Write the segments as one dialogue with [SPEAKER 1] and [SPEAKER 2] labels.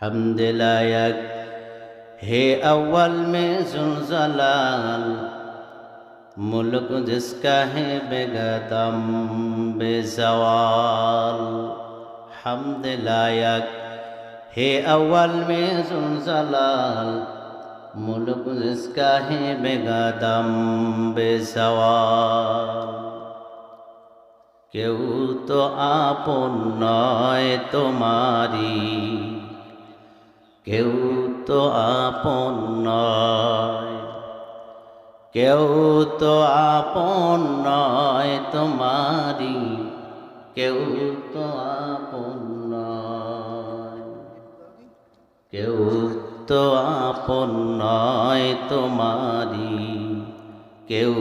[SPEAKER 1] हम्द लायक है अव्वल में ज़ुलज़लाल, मुल्क जिसका है बेगदम बेज़वाल। हम्द लायक है अव्वल में ज़ुलज़लाल, मुल्क जिसका है बेगदम बेज़वाल। কেউ তো আপন নয় তোমারি, কেউ তো আপন নয়, কেউ তো আপন নয় তোমারি, কেউ তো আপন নয়, কেউ তো আপন নয় তোমারি, কেউ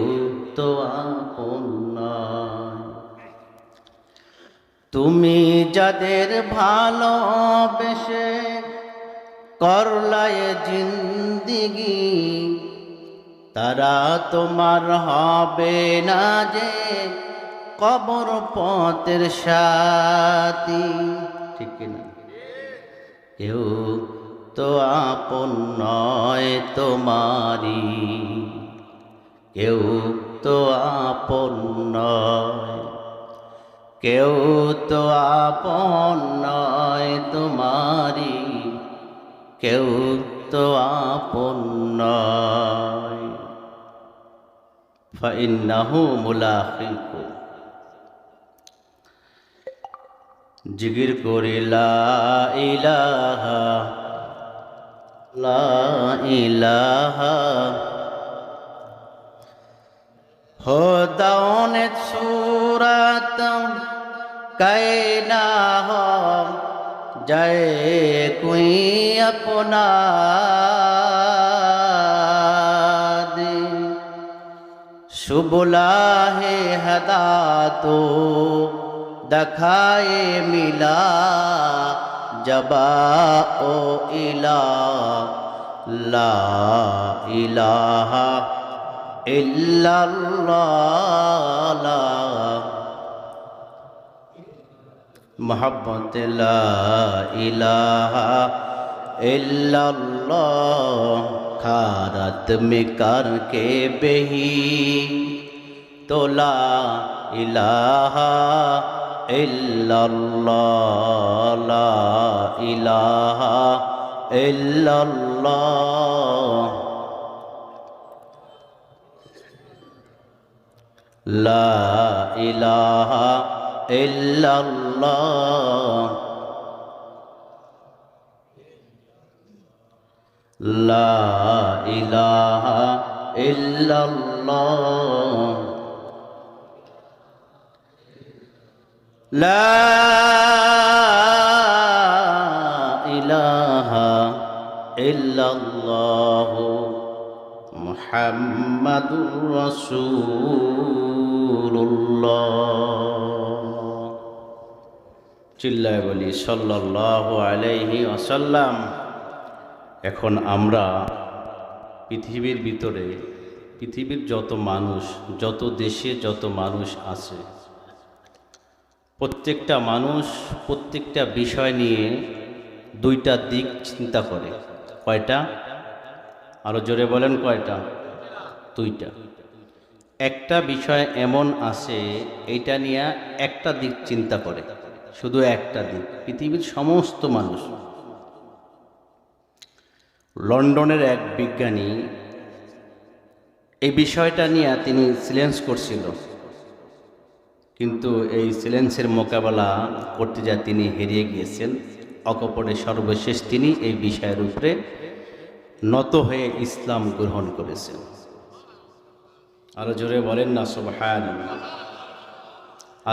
[SPEAKER 1] তো আপন নয়। তুমি যাদের ভালোবেসে করলায় জিন্দিগি, তারা তোমার হবে না যে কবর পথের সাথী, ঠিক কিনা? কেউ তো আপন নয় তোমারি, কেউ তো আপন নয়, কেউ তো আপন নয় তোমারি, কেউ তো আপন নয়। ফাইন্নাহু মুলাকিকুম, জিকির করি লা ইলাহা লা ইলাহা हो दौने सूरत कैना हो जय कोई अपना दे, सुबुला है हदा तो दखाए मिला, जबा ओ इला ला इलाहा इल्लल्लाह, मोहब्बत ला इलाहा इल्लल्लाह, खारत में करके बही तो ला इलाहा इल्लल्लाह, ला इलाहा इल्लल्लाह, ला इलाहा इल्लल्लाह, ला इलाहा इल्लल्लाह, ला इलाहा इल्लल्लाह, मुहम्मदुर রাসূলুল্লাহ। চিল্লায় বলি সাল্লাল্লাহু আলাইহি ওয়াসাল্লাম। এখন আমরা পৃথিবীর ভিতরে, পৃথিবীর যত মানুষ, যত দেশে যত মানুষ আছে, প্রত্যেকটা মানুষ প্রত্যেকটা বিষয় নিয়ে দুইটা দিক চিন্তা করে। কয়টা? আরো জোরে বলেন কয়টা? দুইটা। একটা বিষয় এমন আছে এইটা নিয়ে একটা দিক চিন্তা করে, শুধু একটা দিক। পৃথিবীর সমস্ত মানুষ। লন্ডনের এক বিজ্ঞানী এই বিষয়টা নিয়ে তিনি চ্যালেঞ্জ করছিল, কিন্তু এই চ্যালেঞ্জের মোকাবেলা করতে যা তিনি হেরিয়ে গিয়েছেন। অকপটে সর্বশেষ তিনি এই বিষয়ের উপরে নত হয়ে ইসলাম গ্রহণ করেছেন। আরো জোরে বলেন না সুবহানাল্লাহ।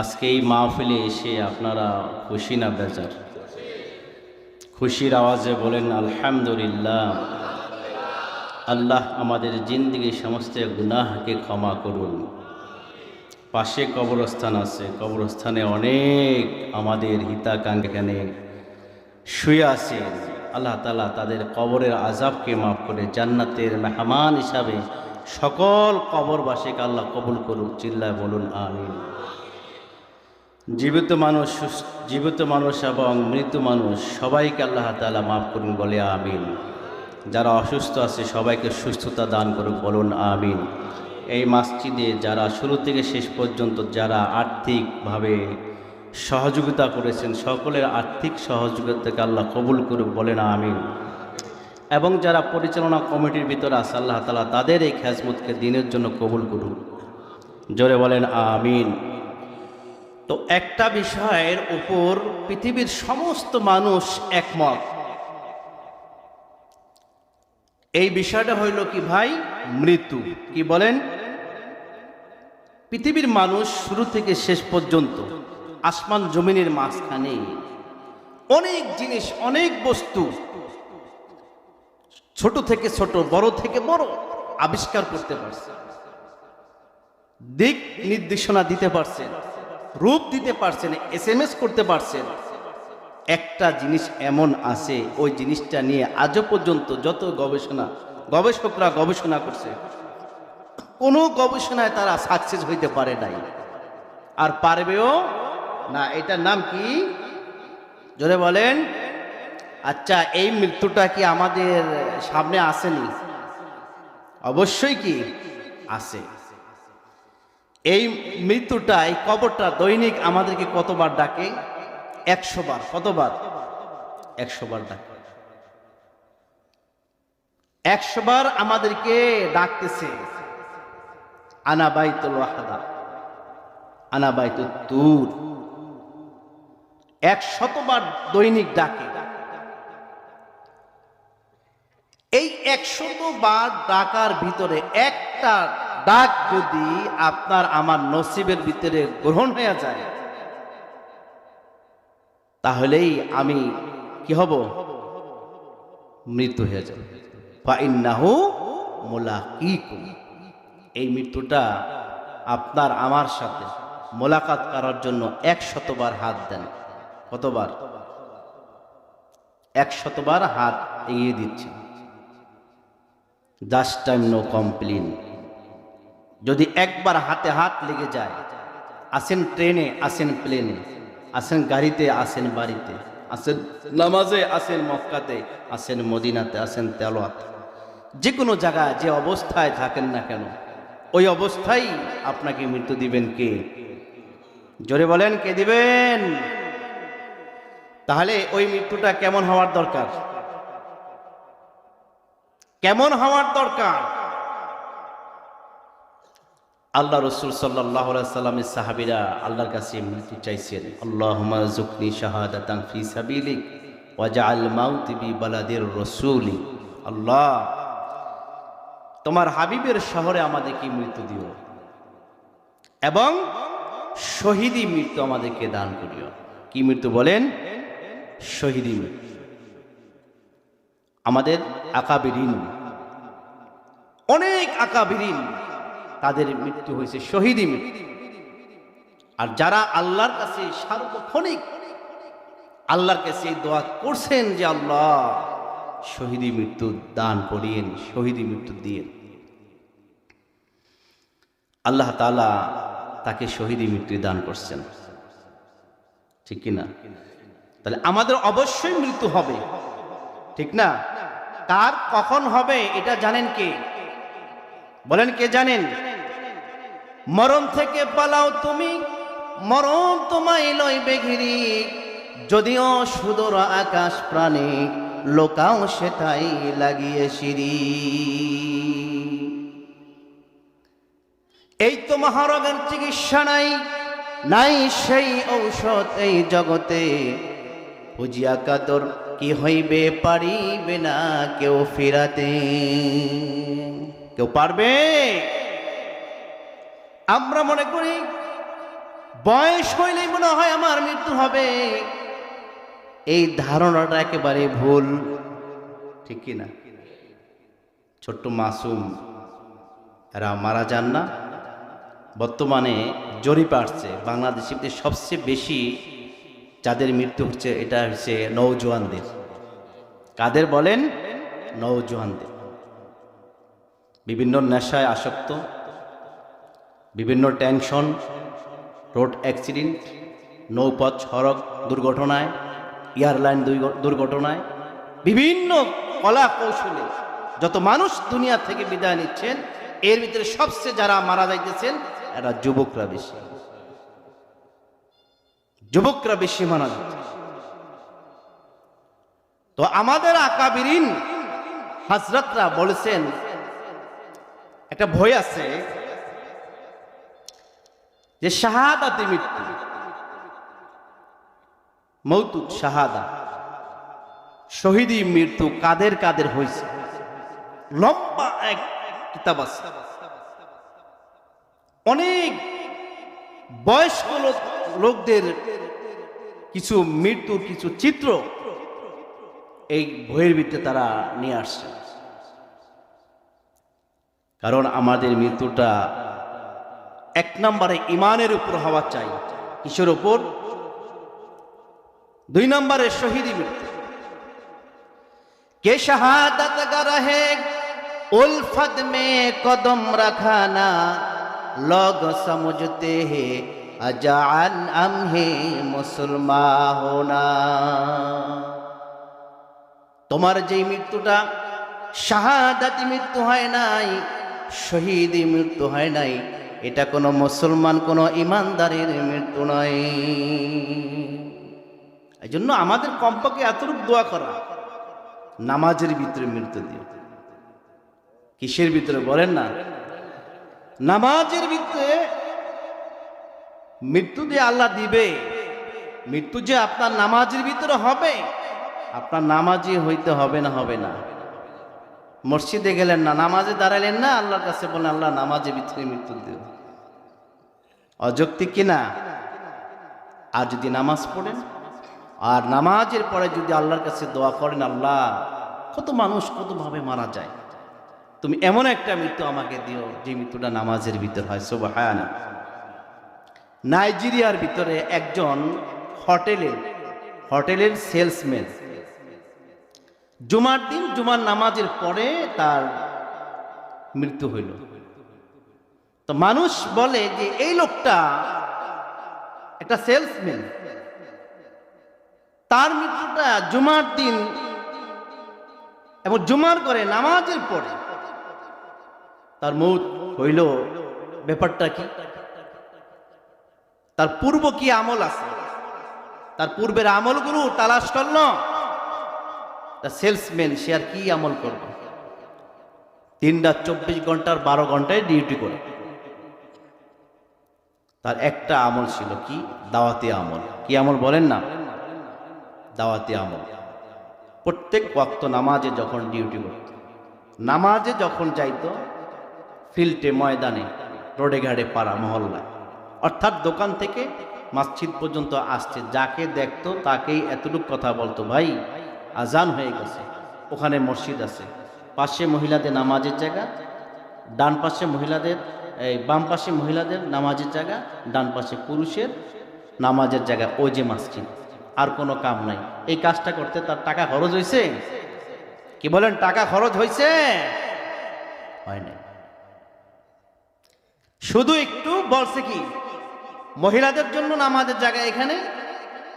[SPEAKER 1] আজকে এই মাহফিলে এসে আপনারা খুশি না বেজার? খুশির আওয়াজে বলেন আলহামদুলিল্লাহ। আল্লাহ আমাদের জিন্দেগির সমস্ত গুনাহকে ক্ষমা করুন। পাশে কবরস্থান আছে, কবরস্থানে অনেক আমাদের হিতাকাঙ্ক্ষী এখানে শুয়ে আছে। আল্লাহ তাআলা তাদের কবরের আযাবকে মাফ করে জান্নাতের মেহমান হিসাবে সকল কবরবাসীকে আল্লাহ কবুল করুক। চিল্লায় বলুন আমিন। জীবিত মানুষ এবং মৃত মানুষ সবাইকে আল্লাহ তাআলা মাফ করুন বলে আমিন। যারা অসুস্থ আছে সবাইকে সুস্থতা দান করুন, বলুন আমিন। এই মসজিদে যারা শুরু থেকে শেষ পর্যন্ত যারা আর্থিকভাবে সহযোগিতা করেছেন সকলের আর্থিক সহযোগিতাকে আল্লাহ কবুল করুক, বলেন আমিন। এবং যারা পরিচালনা কমিটির ভিতরে আছে আল্লাহ তাআলা তাদের এই খেজমতকে দিনের জন্য কবুল করুন, জোরে বলেন আমিন। তো একটা বিষয়ের উপর পৃথিবীর সমস্ত মানুষ একমত, এই বিষয়টা হইল কি ভাই? মৃত্যু। কি বলেন? পৃথিবীর মানুষ শুরু থেকে শেষ পর্যন্ত আসমান জমিনের মাঝখানে অনেক জিনিস, অনেক বস্তু, ছোট থেকে ছোট, বড় থেকে বড় আবিষ্কার করতে পারছে, দিক নির্দেশনা দিতে পারছেন, রূপ দিতে পারছেন, SMS করতে পারছেন। একটা জিনিস এমন আছে, ওই জিনিসটা নিয়ে আজও পর্যন্ত যত গবেষকরা গবেষণা করছে, কোনো গবেষণায় তারা সাকসেস হইতে পারে নাই, আর পারবেও না। এটার নাম কি? জোরে বলেন। আচ্ছা, এই মৃত্যুটা কি আমাদের সামনে আসেনি? অবশ্যই কি আছে। এই মৃত্যুটা, এই কবরটা দৈনিক আমাদেরকে কতবার ডাকে? 100 বার। কতবার? 100 বার ডাকে। 100 বার আমাদেরকে ডাকতেছে, আনা বাইতুল ওয়াহদা, আনা বাইতুত তুর। 100 বার দৈনিক ডাকে। এই 100 বার ডাকার ভিতরে একটা ডাক যদি আপনার আমার নসিবের ভিতরে গ্রহণ হয়ে যায়, তাহলেই আমি কি হব? মৃত্যু হয়ে যাবে। ফাইন্নাহু মুলাকিকুম। এই মৃত্যুটা আপনার আমার সাথে মোলাকাত করার জন্য 100 বার হাত দেন। কতবার? 100 বার হাত এগিয়ে দিচ্ছে। Just time, no complain. যদি একবার হাতে হাত লেগে যায়, আসেন ট্রেনে, আসেন প্লেনে, আসেন গাড়িতে, আসেন বাড়িতে, আসেন নামাজে, আসেন মক্কাতে, আসেন মদিনাতে, আসেন তেলাওয়াত, যে কোনো জায়গায় যে অবস্থায় থাকেন না কেন, ওই অবস্থায় আপনাকে মৃত্যু দিবেন কে? জোরে বলেন, কে দিবেন? তাহলে ওই মৃত্যুটা কেমন হওয়ার দরকার? কেমন হওয়ার দরকার? আল্লাহ রসুল সাল্লাল্লাহু আলাইহি সাল্লামের সাহাবীরা আল্লাহর কাছে মৃত্যু চাইছেন, আল্লাহুম্মা যুকনি শাহাদাতান ফি সাবিলিক ওয়াজআল মাউতি বি বালাদির রাসূলি। আল্লাহ, তোমার হাবিবের শহরে আমাদেরকে মৃত্যু দিও এবং শহীদি মৃত্যু আমাদেরকে দান করিও। কি মৃত্যু বলেন? শহীদি মৃত্যু। আমাদের আকাবিরিন, অনেক আকাবিরিন, তাদের মৃত্যু হয়েছে শহীদি মৃত্যু। আর যারা আল্লাহর কাছে সার্বক্ষণিক আল্লাহর কাছে দোয়া করছেন যে আল্লাহ শহীদি মৃত্যু দান করিয়েন, শহীদি মৃত্যু দিয়েন, আল্লাহ তাআলা তাকে শহীদি মৃত্যু দান করছেন। ঠিক কিনা? তাহলে আমাদের অবশ্যই মৃত্যু হবে, ঠিক না? কার কখন হবে এটা জানেন কে? বলেন, কে জানেন? মরণ থেকে পালাও তুমি, মরণ তোমায় লইবে ঘিরি, যদিও সুদূর আকাশ প্রাণে লোকাও সেটাই লাগিয়ে সিঁড়ি। এই তো মহারোগের চিকিৎসা নাই, নাই সেই ঔষধ এই জগতে, বুঝিয়া কাতর কি হইবে পারিবে না কেউ ফিরাতে। কেউ পারবে? আমরা মনে করি বয়স হইলেই মনে হয় আমার মৃত্যু হবে। এই ধারণাটা একেবারে ভুল, ঠিক কিনা? ছোট্ট মাসুম এরা মারা যান না? বর্তমানে জরিপ আসছে বাংলাদেশিতে সবচেয়ে বেশি যাদের মৃত্যু হচ্ছে এটা হচ্ছে নওজোয়ানদের। কাদের বলেন? নওজোয়ানদের। বিভিন্ন নেশায় আসক্ত, বিভিন্ন টেনশন, রোড অ্যাক্সিডেন্ট, নৌপথ সড়ক দুর্ঘটনায়, এয়ারলাইন দুর্ঘটনায়, বিভিন্ন কলা কৌশলে যত মানুষ দুনিয়া থেকে বিদায় নিচ্ছেন, এর ভিতরে সবচেয়ে যারা মারা যাইতেছেন এরা যুবকরা বেশি। যুবকরা বেশি মারা যাচ্ছে। তো আমাদের আকাবিরিন হযরতরা বলেছেন, একটা বই আছে যে শাহাদাতে মৃত্যু, মৌতুত শাহাদা, শহীদি মৃত্যু কাদের কাদের হয়েছে, লম্বা এক কিতাব আছে। অনেক বয়স্ক লোকদের কিছু মৃত্যুর কিছু চিত্র এই বইয়ের ভিতরে তারা নিয়ে আসছে। কারণ আমাদের মৃত্যুটা এক নম্বরে ইমানের উপর হওয়া চাই। কিসের উপর? 2 নম্বরে শহীদি মৃত্যু। কে শাহাদত গরহে উলফত মে কদম রাখানা, লোগ সমঝতে হে আজান আমহে মুসলমান হোনা। তোমার যেই মৃত্যুটা শাহাদাতি মৃত্যু হয় নাই, শহীদি মৃত্যু হয় নাই, এটা কোনো মুসলমান, কোনো ইমানদারের মৃত্যু নয়। এই জন্য আমাদের কমপক্ষে এতটুকু দোয়া করা, নামাজের ভিতরে মৃত্যু দিও। কিসের ভিতরে বলেন না? নামাজের ভিতরে মৃত্যু দিয়ে আল্লাহ দিবে। মৃত্যু যে আপনার নামাজের ভিতরে হবে, আপনার নামাজি হইতে হবে না, হবে না। মসজিদে গেলেন না, নামাজে দাঁড়ালেন না, আল্লাহর কাছে বলেন আল্লাহ নামাজের ভিতরে মৃত্যু দিও। অযৌক্তিক কিনা? আর যদি নামাজ পড়েন, আর নামাজের পরে যদি আল্লাহর কাছে দোয়া করেন, আল্লাহ কত মানুষ কতভাবে মারা যায়, তুমি এমন একটা মৃত্যু আমাকে দিও যে মৃত্যুটা নামাজের ভিতর হয়। সুবহানাল্লাহ। নাইজেরিয়ার ভিতরে একজন হোটেলের সেলসম্যান, জুমার দিন জুমার নামাজের পরে তার মৃত্যু হইল। তো মানুষ বলে যে এই লোকটা একটা সেলসম্যান, তার মৃত্যুটা জুমার দিন এবং জুমার করে নামাজের পরে তার মৌত হইল। ব্যাপারটা কি? তার পূর্ব কি আমল আছে, তার পূর্বের আমলগুলো তালাশ করল। সেলসম্যান সে আর কি আমল করবে? 3 রাত 24 ঘন্টার 12 ঘন্টায় ডিউটি করে। তার একটা আমল ছিল কি? দাওয়াতি আমল। কি আমল বলেন না? দাওয়াতি আমল। প্রত্যেক ওয়াক্ত নামাজে যখন ডিউটি করত, নামাজে যখন যাইতো, ফিল্ডে, ময়দানে, রোডে ঘাটে, পাড়া মহল্লায়, অর্থাৎ দোকান থেকে মসজিদ পর্যন্ত আসছে, যাকে দেখতো তাকেই এতটুকু কথা বলতো, ভাই আজান হয়ে গেছে, ওখানে মসজিদ আছে, পাশে মহিলাদের নামাজের জায়গা, ডান পাশে মহিলাদের, এই বাম পাশে মহিলাদের নামাজের জায়গা, ডান পাশে পুরুষের নামাজের জায়গা, ওই যে মসজিদ। আর কোনো কাম নাই। এই কাজটা করতে তার টাকা খরচ হয়েছে? কি বলেন? টাকা খরচ হয়েছে? হয় নাই। শুধু একটু বলছে কি, মহিলাদের জন্য নামাজের জায়গা এখানে,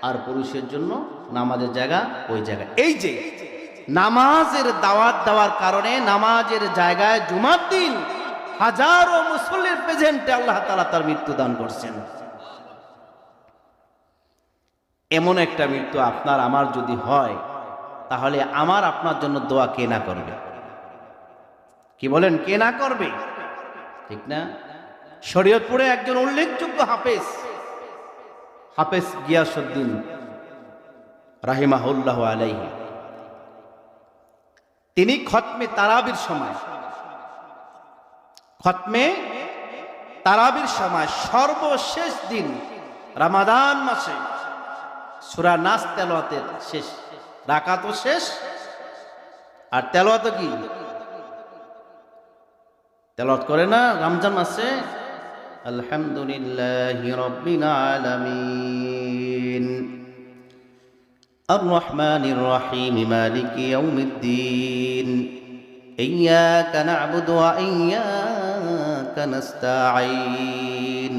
[SPEAKER 1] আর পুরুষের জন্য নামাজের জায়গা ওই জায়গায়। এই যে নামাজের দাওয়াত দেওয়ার কারণে নামাজের জায়গায় জুমার দিন হাজারো মুসল্লির প্রেজেন্টে আল্লাহ তাআলা তার মৃত্যু দান করছেন। এমন একটা মৃত্যু আপনার আমার যদি হয়, তাহলে আমার আপনার জন্য দোয়া কে না করবে? কি বলেন? কে না করবে? ঠিক না? শরীয়তপুরে একজন উল্লেখযোগ্য হাফেজ গিয়াসউদ্দিন রাহিমাহুল্লাহ আলাইহি, তিনি খতমে তারাবির সময় সর্বশেষ দিন রমাদান মাসে সূরা নাস তেলাওয়াতের শেষ রাকাতও শেষ, আর তেলাওয়াত কি তেলাওয়াত করে না রমজান মাসে? আলহামদুলিল্লাহি রাব্বিল আলামিন আর রহমানির রহিম মালিকি ইয়াউমিদ্দিন ইয়্যাকা না'বুদু ওয়া ইয়্যাকা নাস্তাঈন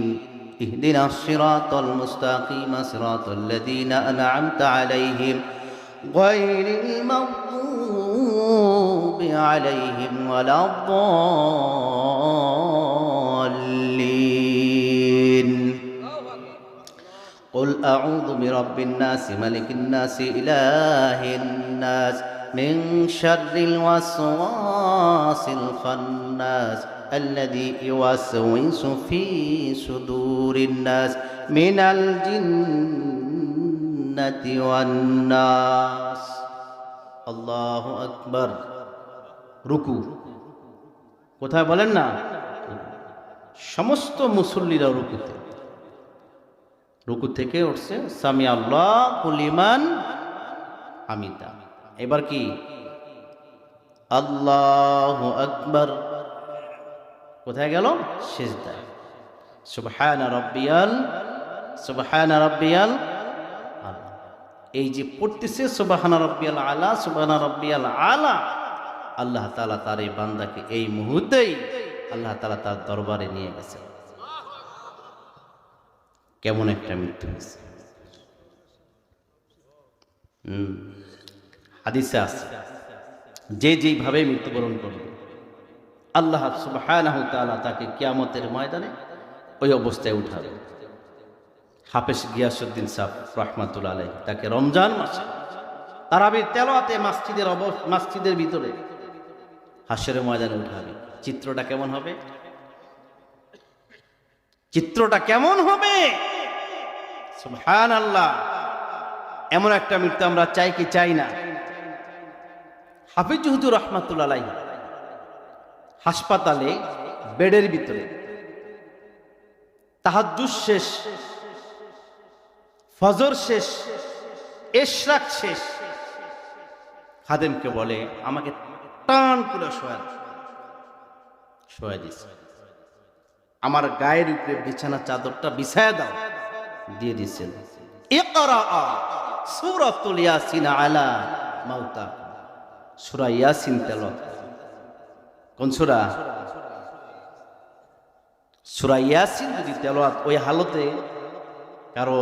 [SPEAKER 1] اهدنا الصراط المستقيم صراط الذين أنعمت عليهم غير المغضوب عليهم ولا الضالين قل أعوذ برب الناس ملك الناس إله الناس من شر الوسواس الخناس الذي يوسوس في صدور الناس من الجنة والناس الله أكبر রুকু কোথায় বলেন না সমস্ত মুসল্লিরা রুকুতে রুকু থেকে উঠছে সামি আল্লাহু লিমান হামিদা এবার কি আল্লাহু আকবার কোথায় গেল সিজদায় সুবহানা রাব্বিয়াল আলা এই যে পড়তেছে সুবহানা রাব্বিয়াল আলা সুবহানা রাব্বিয়াল আলা আল্লাহ তাআলা তার এই বান্দাকে এই মুহূর্তেই আল্লাহ তাআলা তার দরবারে নিয়ে গেছেন কেমন একটা মৃত্যু হয়েছে হাদিসে আছে যে যেইভাবে মৃত্যুবরণ করবে আল্লাহ সুবহানাহু তাআলা তাকে কিয়ামতের ময়দানে ওই অবস্থায় উঠাবে হাফেজ গিয়াসউদ্দিন সাহেব রাহমাতুল্লাহ আলাইহি তাকে রমজান মাসে তারাবির তেলাওয়াতে মসজিদের ভিতরে হাশরের ময়দানে উঠাবে চিত্রটা কেমন হবে সুবহানাল্লাহ এমন একটা মৃত্যু আমরা চাই কি চাই না হাফিজ হুজুর রাহমাতুল্লাহ আলাইহি হাসপাতালে বেডের ভিতরে তাহাজ্জুদ শেষ ফজর শেষ ইশরাক শেষ খাদেমকে বলে আমাকে টান করে শোয়া দিছে আমার গায়ের উপরে বিছানা চাদরটা বিছায়া দাও দিয়ে দিয়েছেন ইকরা সূরাতুল ইয়াসিন আলা মাউতা সূরা ইয়াসিন তেলাওয়াত কোন সূরা ইয়াসিন যদি তেলাওয়াত ওই হালতে কারো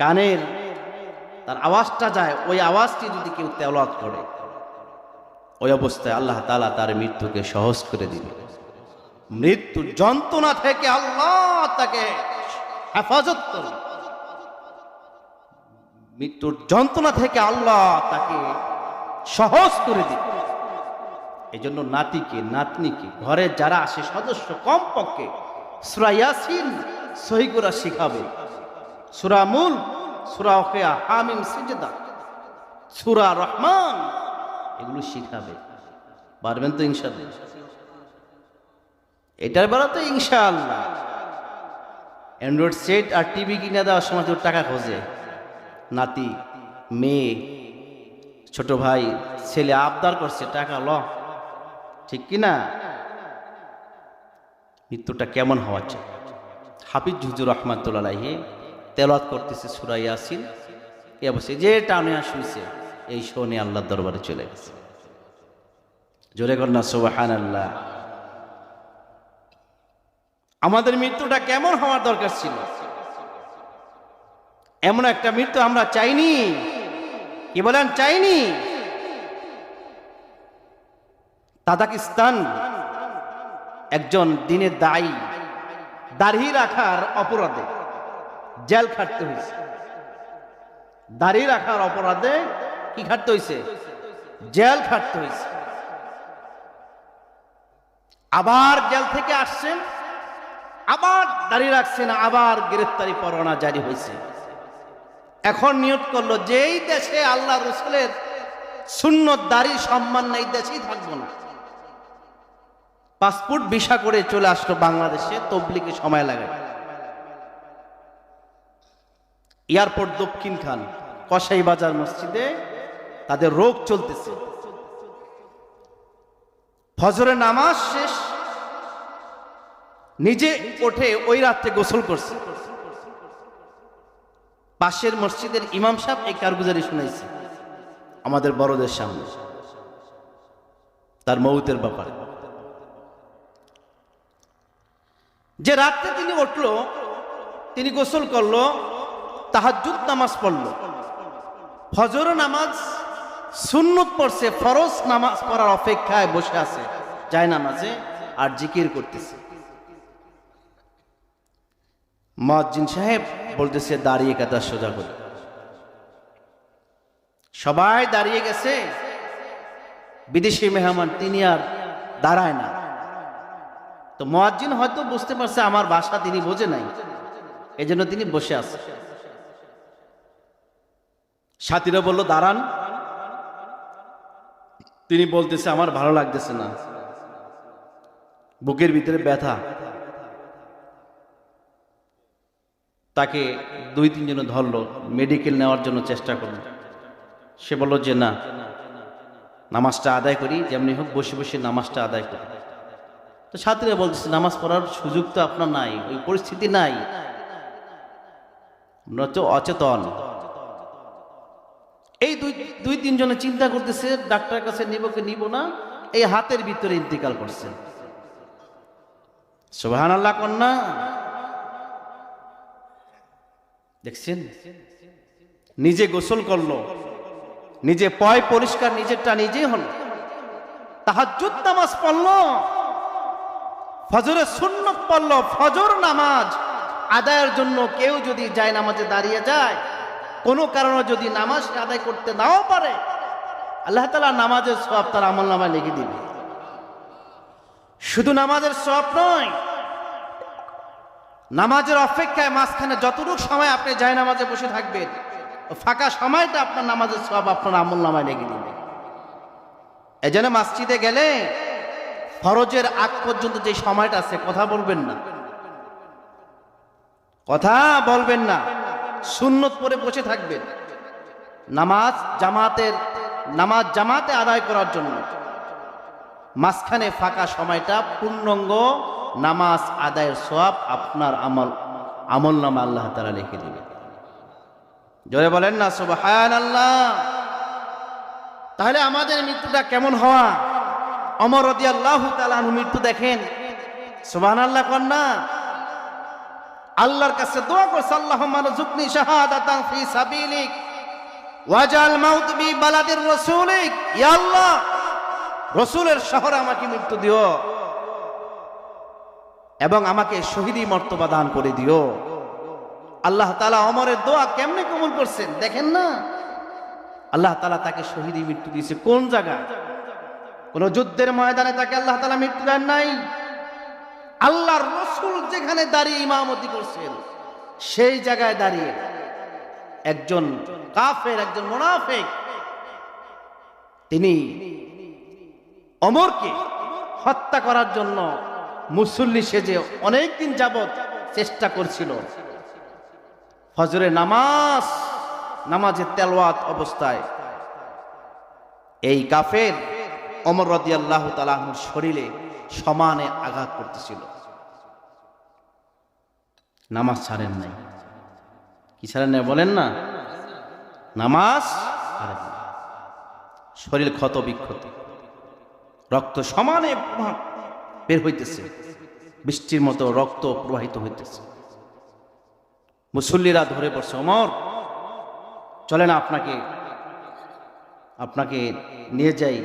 [SPEAKER 1] কানের তার আওয়াজটা যায় ওই আওয়াজটি যদি কেউ তেলাওয়াত করে ওই অবস্থায় আল্লাহ তাআলা তার মৃত্যুকে সহজ করে দিবে মৃত্যুর যন্ত্রণা থেকে আল্লাহ তাকে হেফাজত করবে মৃত্যুর যন্ত্রণা থেকে আল্লাহ তাকে সহজ করে দিবে এই জন্য নাতিকে নাতনিকে ঘরে যারা আসে সদস্য কমপক্ষে সূরা ইয়াসিন সহি করে শিখাবে সূরা মুল সূরা ওয়াকিয়া হামিম সিজদা সূরা রহমান এগুলো শিখাবে পারবেন তো ইনশাআল্লাহ এটার বেলা তো ইনশাআল্লাহ অ্যান্ড্রয়েড সেট আর টিভি কিনে দেওয়ার সময় তোর টাকা খোঁজে নাতি মেয়ে ছোট ভাই ছেলে আবদার করছে টাকা ল ঠিক কিনা মৃত্যুটা কেমন হওয়া চাই হাফিজ হুজুর রাহমাতুল্লাহ আলাইহি তেলাওয়াত করতেছে সূরা ইয়াসিন এই অবস্থায় যে টানে শুইছে এই শোনে আল্লাহর দরবারে চলে গেছে জোরে কর না সুবহানাল্লাহ আমাদের মৃত্যুটা কেমন হওয়ার দরকার ছিল এমন একটা মৃত্যু আমরা চাইনি কি বলেন চাইনি তাজিকিস্তান একজন দিনের দায়ী দাড়ি রাখার অপরাধে জেল খাটতে হয়েছে দাড়ি রাখার অপরাধে কি খাটতে হয়েছে জেল খাটতে হয়েছে আবার জেল থেকে আসছেন আবার দাড়ি রাখছেন আবার গ্রেফতারি পরোয়ানা জারি হয়েছে এখন নিয়ত করলো যেই দেশে আল্লাহ রাসূলের সুন্নত দাড়ি সম্মান নেই দেশেই থাকবো না পাসপোর্ট ভিসা করে চলে আসলো বাংলাদেশে তবলিগে সময় লাগে এয়ারপোর্ট দক্ষিণ খান কসাই বাজার মসজিদে তাদের রোগ চলতেছে ফজরের নামাজ শেষ নিজে উঠে ওই রাতে গোসল করছে পাশের মসজিদের ইমাম সাহেব এই কারগুজারি শুনাইছে আমাদের বড়দের সামনে তার মৌতের ব্যাপারে যে রাতে তিনি উঠলো তিনি গোসল করলো, তাহাজ্জুদ নামাজ পড়লো, ফজর নামাজ সুন্নত পড়ছে, ফরজ নামাজ পড়ার অপেক্ষায় বসে আছে যায় নামাজে আর জিকির করতেছে। মুয়াজ্জিন সাহেব বলতেছে দাঁড়িয়ে কাতা সোজা করে। সবাই দাঁড়িয়ে গেছে, বিদেশি মেহমান তিনি আর দাঁড়ায় না। তো মুয়াজ্জিন হয়তো বুঝতে পারছে আমার ভাষা তিনি বোঝে নাই, এজন্য তিনি বসে আছে। সাথীরা বলল দাঁড়ান। তিনি বলতেছে আমার ভালো লাগতেছে না, বুকের ভিতরে ব্যথা। তাকে 2-3 জন ধরলো, মেডিকেল নেওয়ার জন্য চেষ্টা করলো। সে বলল যে না, নামাজটা আদায় করি, যেমনি হোক বসে বসে নামাজটা আদায় করি। তো সাথীরা বলতেছে নামাজ পড়ার সুযোগ তো আপনার নাই, ওই পরিস্থিতি নাই, আমরা তো অচেতন। এই 2-3 জনে চিন্তা করতেছে ডাক্তারের কাছে নিব কি নিব না, এই হাতের ভিতরে ইন্তিকাল করছে। সুবহানাল্লাহ কন্যা দেখছেন, নিজে গোসল করলো, নিজে পয় পরিষ্কার, নিজেরটা নিজেই হলো, তাহাজ্জুদ নামাজ পড়লো, ফজরের সুন্নত পড়লো। ফজর নামাজ আদায়ের জন্য কেউ যদি যায় নামাজে দাঁড়িয়ে যায়, কোনো কারণে যদি নামাজ আদায় করতে নাও পারে, আল্লাহ তাআলা নামাজের সওয়াব তার আমলনামায় লিখে দিবে। শুধু নামাজের সওয়াব নয়, নামাজের অপেক্ষায় মাঝখানে যতটুকু সময় আপনি যায় নামাজে বসে থাকবেন, ফাঁকা সময়টা আপনার নামাজের সওয়াব আপনার আমলনামায় লিখে দিবে। এজন্য মসজিদে গেলে ফরজের আগ পর্যন্ত যে সময়টা আছে কথা বলবেন না, কথা বলবেন না, সুন্নত পড়ে বসে থাকবেন। নামাজ জামাতে আদায় করার জন্য মাঝখানে ফাঁকা সময়টা পূর্ণাঙ্গ নামাজ আদায়ের সওয়াব আপনার আমলনামা আল্লাহ তাআলা লিখে দিবে। জোরে বলেন না সুবহানাল্লাহ। তাহলে আমাদের মৃত্যুটা কেমন হওয়া? ওমর রাদিয়াল্লাহু তাআলা আনহু মৃত্যু দেখেন, সুবহানাল্লাহ কর না, আল্লাহর কাছে দোয়া করছে আল্লাহুম্মা রযুকনি শাহাদাতান ফি সাবিলিক ওয়াজাল মাউত বি বালাদির রাসূলিক। ইয়া আল্লাহ, রাসূলের শহরে আমাকে মৃত্যু দিও এবং আমাকে শহীদি মর্তবা দান করে দিও। আল্লাহ তাআলা ওমরের দোয়া কেমনে কবুল করছেন দেখেন না। আল্লাহ তাআলা তাকে শহীদি মৃত্যু দিয়েছে। কোন জায়গায়? কোন যুদ্ধের ময়দানে তাকে আল্লাহ তাআলা মৃত্যু দেন নাই। আল্লাহর রাসূল যেখানে দাঁড়িয়ে ইমামতি করছেন সেই জায়গায় দাঁড়িয়ে একজন কাফের, একজন মুনাফিক, তিনি ওমরকে হত্যা করার জন্য মুসল্লি সেজে অনেকদিন যাবত চেষ্টা করছিল। ফজরের নামাজের তেলাওয়াত অবস্থায় এই কাফের ওমর রাদিয়াল্লাহু তাআলা আনহুর শরীরে সমানে আঘাত করতেছিল। নামাজ ছাড়েন নাই। কি ছাড়েন নাই বলেন না? নামাজ ছাড়েন নাই। শরীর ক্ষত বিক্ষত, রক্ত সমানে বের হইতেছে, বৃষ্টির মতো রক্ত প্রবাহিত হইতেছে। মুসল্লিরা ধরে পড়ছে, ওমর চলেন আপনাকে নিয়ে যাই,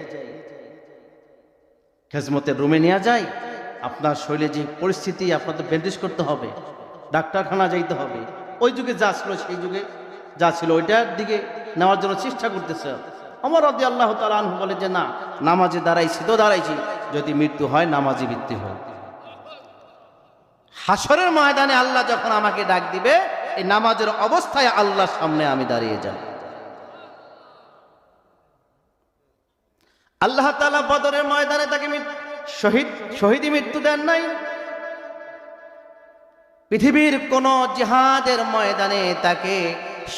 [SPEAKER 1] খেজমতের রুমে নিয়ে যাই, আপনার শরীরে যে পরিস্থিতি, আপনার তো ব্যান্ডেজ করতে হবে, ডাক্তারখানা যাইতে হবে। ওই যুগে যা ছিল, সেই যুগে যা ছিল ওইটার দিকে নেওয়ার জন্য চেষ্টা করতেছে। ওমর রাদিয়াল্লাহু তাআলা আনহু বলে যে না, নামাজে দাঁড়াইছি তো দাঁড়াইছি, যদি মৃত্যু হয় নামাজে মৃত্যু হয়। হাসরের ময়দানে আল্লাহ যখন আমাকে ডাক দিবে, এই নামাজের অবস্থায় আল্লাহর সামনে আমি দাঁড়িয়ে যাব। আল্লাহ তাআলা বদরের ময়দানে তাকে শহীদি মৃত্যু দেন নাই। পৃথিবীর কোন জিহাদের ময়দানে তাকে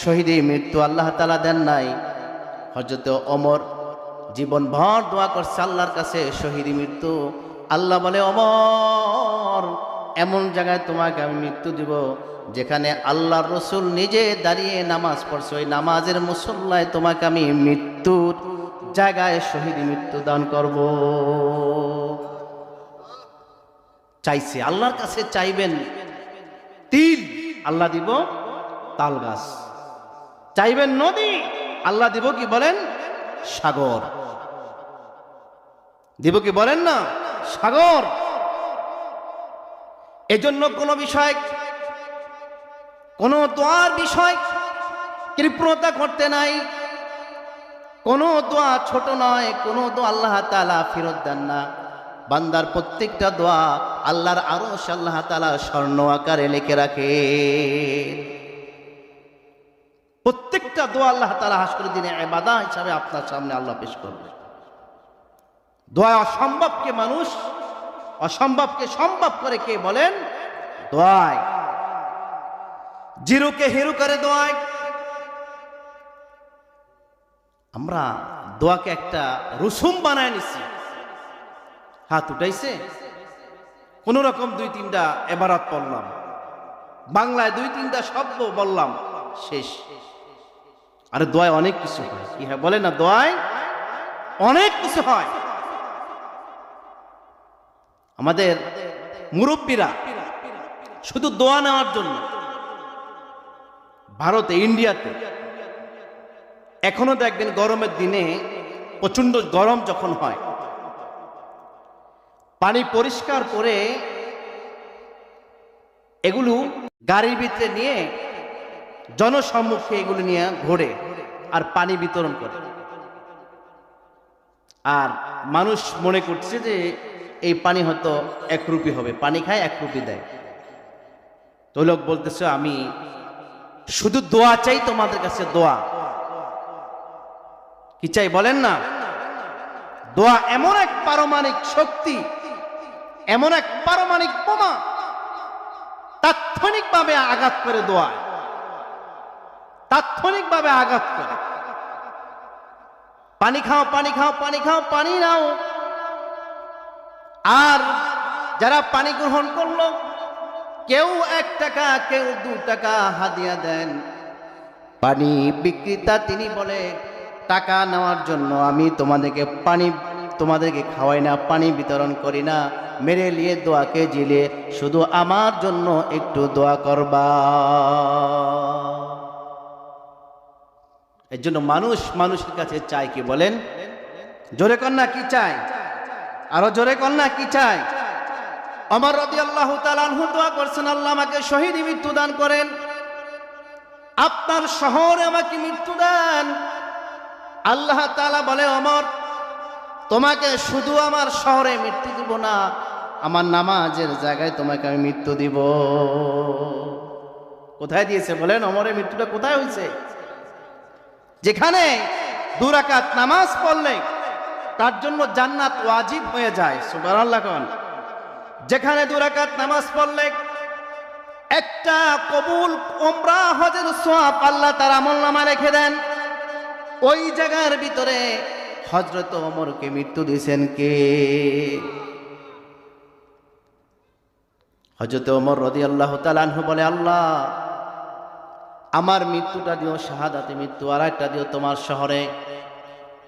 [SPEAKER 1] শহীদি মৃত্যু আল্লাহ তাআলা দেন নাই। হযরত ওমর জীবনভর দোয়া করছে আল্লাহর কাছে শহীদি মৃত্যু। আল্লাহ বলে, ওমর এমন জায়গায় তোমাকে আমি মৃত্যু দিব যেখানে আল্লাহর রাসূল নিজে দাঁড়িয়ে নামাজ পড়ছে, ওই নামাজের মুসল্লায় তোমাকে আমি মৃত্যুর জায়গায় শহীদি মৃত্যু দান করব। চাইছে, আল্লাহর কাছে চাইবেন, তিল আল্লাহ দিব তাল গাছ। চাইবেন নদী, আল্লাহ দিব কি বলেন? সাগর। দিব কি বলেন না? সাগর। এজন্য কোন বিষয়, কোন দোয়ার বিষয় কৃপণতা করতে নাই। কোন দোয়া ছোট নয়, কোন দোয়া আল্লাহ তাআলা ফেরত দেন না। বান্দার প্রত্যেকটা দোয়া আল্লাহর আরশ আল্লাহ তাআলা স্বর্ণ আকারে লিখে রাখে। প্রত্যেকটা দোয়া আল্লাহ তাআলা হাসরের দিনে ইবাদত হিসাবে আপনার সামনে আল্লাহ পেশ করবে। দোয়া অসম্ভবকে মানুষ, অসম্ভবকে সম্ভব করে কে বলেন? দোয়ায়। জিরোকে হিরো করে দোয়ায়। আমরা দোয়াকে একটা রুসুম বানায় নিছি। হাত উঠাইছে, কোন রকম 2-3টা ইবারত পড়লাম, বাংলায় 2-3টা শব্দ বললাম, শেষ। আরে দোয়ায় অনেক কিছু হয়। কি হয় বলে না? দোয়ায় অনেক কিছু হয়। আমাদের মুরব্বীরা শুধু দোয়া নেওয়ার জন্য ভারতে, ইন্ডিয়াতে এখনো দেখবেন গরমের দিনে প্রচন্ড গরম যখন হয়, পানি পরিষ্কার করে এগুলো গাড়ির ভিতরে নিয়ে জনসম্মুখে এগুলো নিয়ে ঘোরে আর পানি বিতরণ করে। আর মানুষ মনে করছে যে এই পানি হয়তো 1 রুপি হবে, পানি খায় 1 রুপি দেয়। তো লোক বলতেছে আমি শুধু দোয়া চাই তোমাদের কাছে। দোয়া কি চাই বলেন না? দোয়া এমন এক পারমাণবিক শক্তি, এমন এক পারমাণবিক বোমা, তাৎক্ষণিকভাবে আঘাত করে। দোয়া তাৎক্ষণিকভাবে আঘাত করে। পানি খাও, পানি খাও, পানি খাও, পানি নাও। আর যারা পানি গ্রহণ করলো, কেউ 1 টাকা, কেউ 2 টাকা হাদিয়া দেন। পানি বিক্রেতা তিনি বলে টাকা নেওয়ার জন্য আমি তোমাদেরকে খাওয়াই না, পানি বিতরণ করি না। মেরে লিয়ে দোয়াকে জিলে শুধু আমার জন্য একটু দোয়া করবা। এর জন্য মানুষ মানুষের কাছে চায় কি বলেন? জোরে কন্যা কি চায়? আরো জোরে কন্যা কি চায়? ওমর রাদিয়াল্লাহু তাআলা আনহু দোয়া করছেন, আল্লাহ আমাকে শহীদি মৃত্যু দান করেন, আপনার শহরে আমাকে মৃত্যু দেন। আল্লাহ তাআলা বলে, ওমর তোমাকে শুধু আমার শহরে মৃত্যু দিব না, আমার নামাজের জায়গায় তোমাকে আমি মৃত্যু দিব। কোথায় দিয়েছে বলেন? ওমরের মৃত্যুটা কোথায় হয়েছে? যেখানে 2 রাকাত নামাজ পড়লে তার জন্য জান্নাত ওয়াজিব হয়ে যায়। সুবহানাল্লাহ কোন। যেখানে 2 রাকাত নামাজ পড়লে একটা কবুল উমরা হজের সওয়াব আল্লাহ তার আমলনামায় রেখে দেন। ওই জায়গার ভিতরে হযরত ওমরকে মৃত্যু দিয়েছেন কে? হযরত ওমর রাদিয়াল্লাহু তাআলা আনহু বলে, আল্লাহ আমার মৃত্যুটা দিও শাহাদাতে মৃত্যু, আর একটা দিও তোমার শহরে।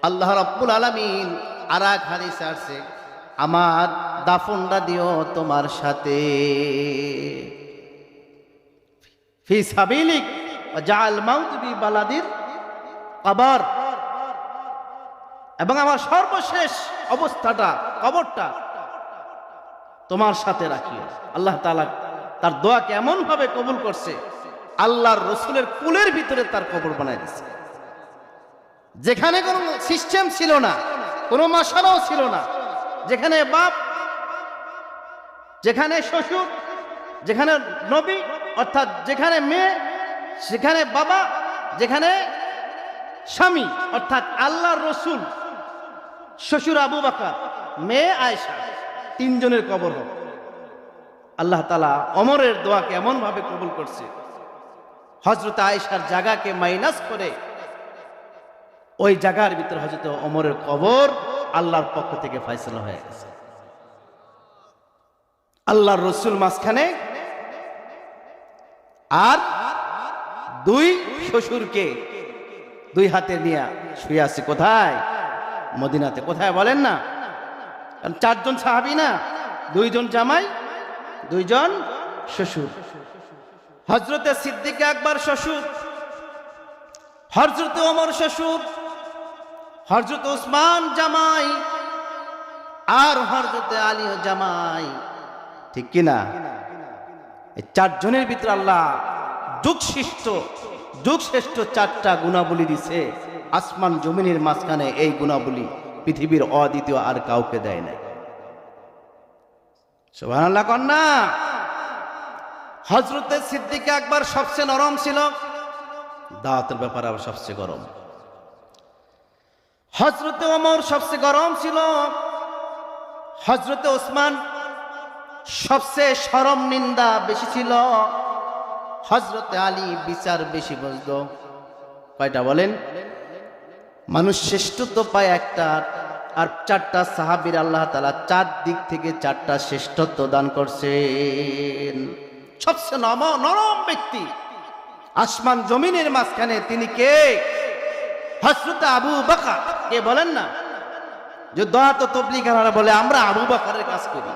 [SPEAKER 1] আল্লাহ রাব্বুল আলামিন আর এক হাদিসে আছে, আমার দাফনটা দিও তোমার সাথে। ফি সাবিলিক ওয়াজআল মাউত বি বালাদির কবর। এবং আমার সর্বশেষ অবস্থাটা, কবরটা তোমার সাথে রাখিও। আল্লাহ তাআলা তার দোয়াকে এমন ভাবে কবুল করছে, আল্লাহর রসুলের কুলের ভিতরে তার কবর বানায় দিয়েছে। যেখানে কোনো সিস্টেম ছিল না, কোনো মশালাও ছিল না, যেখানে বাপ, যেখানে শ্বশুর, যেখানে নবী অর্থাৎ যেখানে মেয়ে, সেখানে বাবা, যেখানে স্বামী অর্থাৎ আল্লাহর রসুল, শ্বশুর আবু বকর, মেয়ে আয়েশা, 3 জনের কবর হবে। আল্লাহ তাআলা ওমরের দোয়াকে এমন ভাবে কবুল করছে, হযরত আয়েশার জায়গাকে মাইনাস করে ওই জায়গার ভিতরে হযরত ওমরের কবর আল্লাহর পক্ষ থেকে ফয়সালা হয়ে গেছে। আল্লাহর রসুল মাঝখানে, আর 2 শ্বশুরকে 2 হাতে নিয়ে শুয়ে আছে। কোথায়? মদিনাতে। কোথায় বলেন না? কারণ 4 জন সাহাবী না, 2 জন জামাই, 2 জন শ্বশুর। হযরতে সিদ্দিক আকবর শ্বশুর, হযরতে ওমর শ্বশুর, হযরত ওসমান জামাই, আর হযরতে আলীও জামাই, ঠিক কিনা? এই চারজনের ভিতরে আল্লাহ যুগশ্রেষ্ঠ চারটা গুণাবলী দিছে। আসমান জমিনের মাঝখানে এই গুণাবলী পৃথিবীর অদ্বিতীয় আর কাউকে দেয় নাই। সুবহানাল্লাহ কন্যা। হযরতে সিদ্দিক আকবর সবচেয়ে নরম ছিল, দাওয়াতের ব্যাপারে আবার সবচেয়ে গরম। হযরতে ওমর সবচেয়ে গরম ছিল, হযরতে ওসমান সবচেয়ে শরম নিন্দা বেশি ছিল, হযরতে আলী বিচার বেশি বুঝত। কয়টা বলেন? মানুষ শ্রেষ্ঠত্ব পায় একটা, আর চারটা সাহাবীর আল্লাহ তাআলা চার দিক থেকে চারটা শ্রেষ্ঠত্ব দান করছেন। সবচেয়ে নরম ব্যক্তি আসমান জমিনের মাঝখানে তিনি কে? হযরত আবু বকর। কে বলেন না যে দোয়া তো তবলিগারা বলে আমরা আবু বকরের কাজ করি।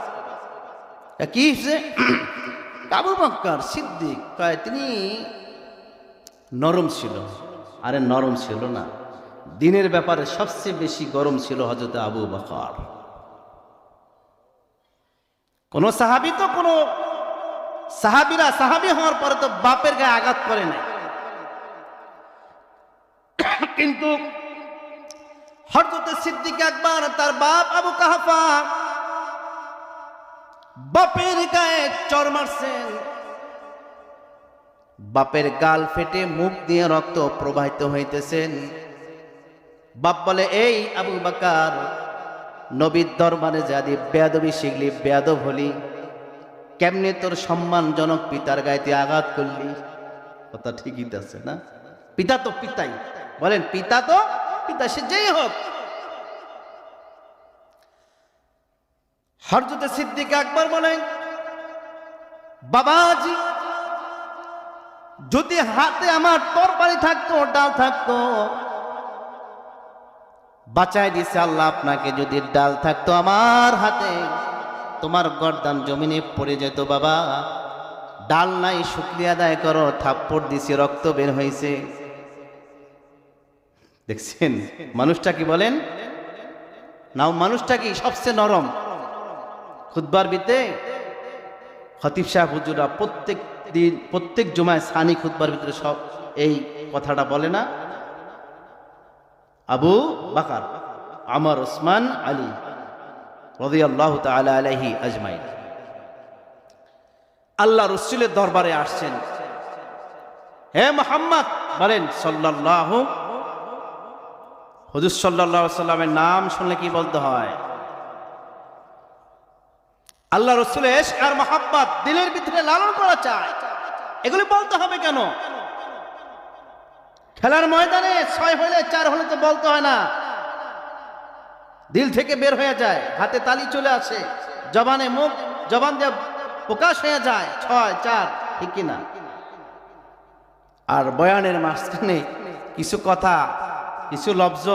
[SPEAKER 1] কি হচ্ছে? আবু বকর সিদ্দিক কয় তিনি নরম ছিল। আরে নরম ছিল না, দিনের ব্যাপারে সবচেয়ে বেশি গরম ছিল হযরত আবু বকর। কোন সাহাবী তো কোন সাহাবীরা সাহাবী হওয়ার পরে তো বাপের গায়ে আঘাত করে নাই, কিন্তু হযরত সিদ্দিক আকবর তার বাপ আবু কাহাফা বাপের গায়ে চড় মারছেন, বাপের গাল ফেটে মুখ দিয়ে রক্ত প্রবাহিত হইতেছেন। বাপ বলে, এই আবু বকর, নবীর দরবারে যদি বেয়াদবি শিখলি, বেয়াদব হলি, কেমনে তোর সম্মানজনক পিতার গায়ে তুই আঘাত করলি? কথা ঠিকই আছে না? পিতা তো পিতাই, বলেন পিতা তো পিতা, সে যেই হোক। হযরত সিদ্দিক আকবর বলেন, বাবাজি, যদি হাতে আমার তরবারি থাকতো, ডাল থাকতো, বাঁচাই দিছে আল্লাহ আপনাকে। যদি ডাল থাকতো আমার হাতে, তোমার গর্দান জমিনে পড়ে যেত। বাবা, ডাল নাই, শুকরিয়া আদায় করো, থাপ্পড় দিছি, রক্ত বের হয়েছে। দেখছেন মানুষটা কি? বলেন নাও, মানুষটা কি সবচেয়ে নরম। খুতবার ভিতরে খতিব সাহেব হুজুরা প্রত্যেক দিন, প্রত্যেক জুমায় সানি খুতবার ভিতরে সব এই কথাটা বলে না? আবু বকর, ওমর, ওসমান, আলী রাদিয়াল্লাহু তাআলা আলাইহি আজমাইন আল্লাহ রাসূলের দরবারে আসছেন। হে মুহাম্মদ, বলেন সাল্লাল্লাহু, হুজুর সাল্লাল্লাহু আলাইহি সাল্লামের নাম শুনলে কি বলতে হয়? আল্লাহ রাসূলের ইশক আর মহব্বত দিলের ভিতরে লালন করা চায়, এগুলি বলতে হবে কেন? খেলার ময়দানে 6 হলে 4 হলে তো বলতে হয় না, দিল থেকে বের হয়ে যায়, হাতে তালি চলে আসে, জবানে মুখ, জবান দিয়ে প্রকাশ হয়ে যায় 6 4, ঠিক কিনা? আর বয়ানের মাঝখানে কিছু কথা, কিছু লফজ,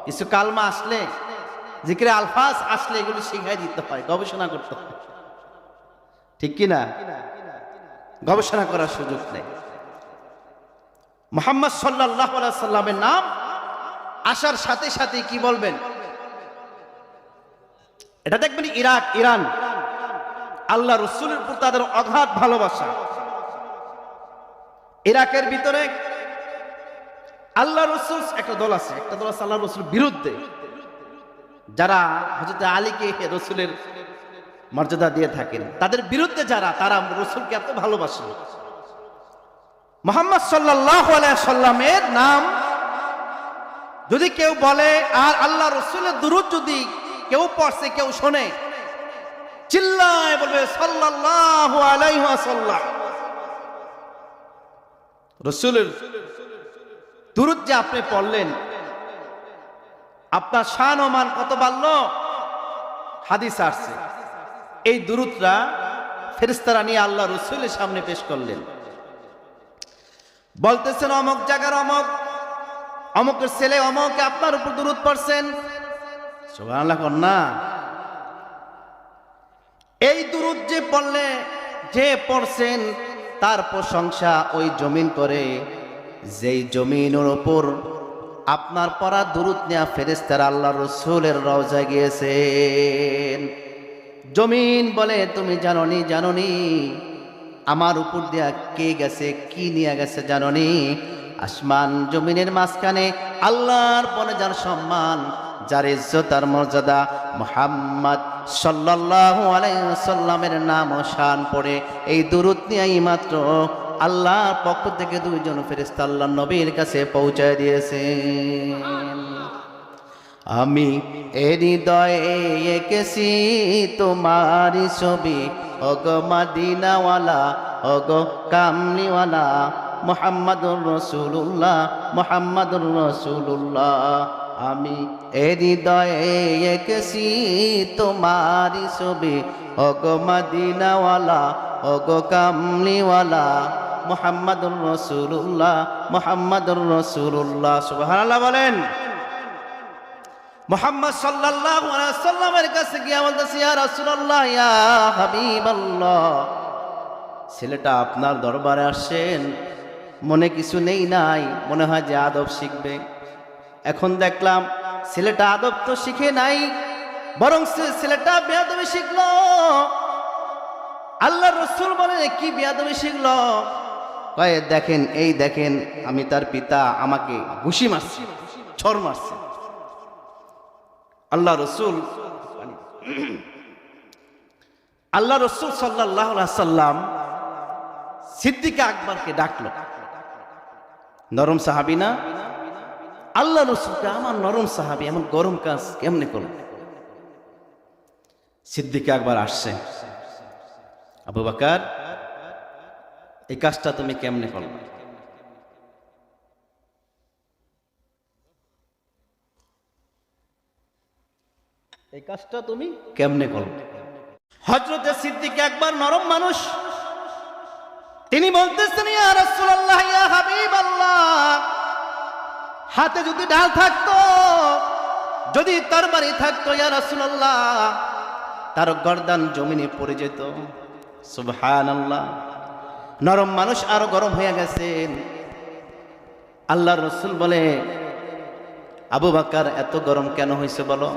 [SPEAKER 1] কিছু কালমা আসলে, জিকিরে আলফাজ আসলে এগুলো শিখাই দিতে হয়, গবেষণা করতে হয়, ঠিক কিনা? গবেষণা করার সুযোগ নেই। মুহাম্মদ সাল্লাল্লাহু আলাইহি সাল্লামের নাম আসার সাথে সাথে কি বলবেন? এটা দেখবেন ইরাক, ইরান, আল্লাহ রাসূলের উপর তাদের অগাধ ভালোবাসা। ইরাকের ভিতরে আল্লাহ রাসূল একটা দল আছে, আল্লাহ রাসূলের বিরুদ্ধে, যারা হযরত আলীকে রাসূলের মর্যাদা দিয়ে থাকেন, তাদের বিরুদ্ধে যারা, তারা রাসূলকে এত ভালোবাসে। মুহাম্মদ সাল্লাল্লাহু আলাইহি সাল্লামের নাম যদি কেউ বলে, আর আল্লাহ রাসূলের দুরূদ যদি কেউ পড়ছে, কেউ শোনে, চিল্লায় বলবে সাল্লাল্লাহু আলাইহি ওয়াসাল্লাম। রাসূলের দুরূদ যে আপনি পড়লেন, আপনার শান ও মান কত বাড়লো। হাদিস আসছে, এই দুরূদটা ফেরেশতারা নিয়ে আল্লাহ রাসূলের সামনে পেশ করলেন, বলতেছেন অমুক জায়গার অমুক, অমুকের ছেলে অমুকে আপনার উপর দুরূদ পড়ছেন। সুবহানাল্লাহ কন্যা। এই দুরূদ যে পড়লে, যে পড়ছেন, তার প্রশংসা ওই জমিন করে যেই জমিনের উপর আপনার পড়া দুরূদ নেয়া ফেরেশতারা আল্লাহ রাসূলের রওজায় গিয়েছেন। জমিন বলে তুমি জানোনি জানোনি আমার উপর দিয়া কে গেছে, কি নিয়ে গেছে জানোনি? আসমান জমিনের মাঝখানে আল্লাহর বনে যার সম্মান, যার ইজ্জত আর মর্যাদা, মুহাম্মদ সাল্লাল্লাহু আলাইহি ওয়াসাল্লামের নাম ও শান পড়ে এই দুরূদ নিয়েই মাত্র আল্লাহর পক্ষ থেকে দুইজন ফেরেশতা আল্লাহর নবীর কাছে পৌঁছায় দিয়েছেন। আমি এ হৃদয়ে এঁকেছি তোমারি ছবি, ওগো মদিনাওয়ালা ওগো কামলিওয়ালা, মুহাম্মাদুর রাসূলুল্লাহ মুহাম্মাদুর রাসূলুল্লাহ। আমি এ হৃদয়ে এঁকেছি তোমারি ছবি, ওগো মদিনাওয়ালা ওগো কামলিওয়ালা, মুহাম্মাদুর রাসূলুল্লাহ মুহাম্মাদুর রাসূলুল্লাহ। সুবহানাল্লাহ বলেন। মুহাম্মদ সাল্লাল্লাহু আলাইহি ওয়াসাল্লামের কাছে গিয়ে বলতেছি, ইয়া রাসূলুল্লাহ ইয়া হাবিবাল্লাহ, ছেলেটা আপনার দরবারে আসেন, মনে কিছু নেই নাই, মনে হয় যে আদব শিখবে। এখন দেখলাম ছেলেটা আদব তো শিখে নাই, বরং ছেলেটা বেয়াদবি শিখলো। আল্লাহর রাসূল বলেন কি বেয়াদবি শিখলো? কয়ে দেখেন, এই দেখেন আমি তার পিতা, আমাকে ঘুষি মারছে, ছড় মারছে। আল্লাহ রসুল সাল্লাল্লাহু আলাইহি সাল্লাম সিদ্দিক আকবরকে ডাকলো। নরম সাহাবী না? আল্লাহ রসুলকে আমার নরম সাহাবী এমন গরম কাজ কেমনে করল? সিদ্দিক আকবর আসছে, আবু বকর এই কাজটা তুমি কেমনে করলে? এই কাজটা তুমি কেমনে করো? হযরতে সিদ্দিক আকবর নরম মানুষ, তিনি বলতেছেন, ইয়া রাসূলুল্লাহ ইয়া হাবিবাল্লাহ, হাতে যদি ঢাল থাকতো, যদি তরবারি থাকতো, ইয়া রাসূলুল্লাহ, তার গর্দান জমিনে পড়ে যেত। সুবহানাল্লাহ। নরম মানুষ আরো গরম হয়ে গেছেন। আল্লাহর রাসূল বলে, আবু বকর এত গরম কেন হয়েছে বলো?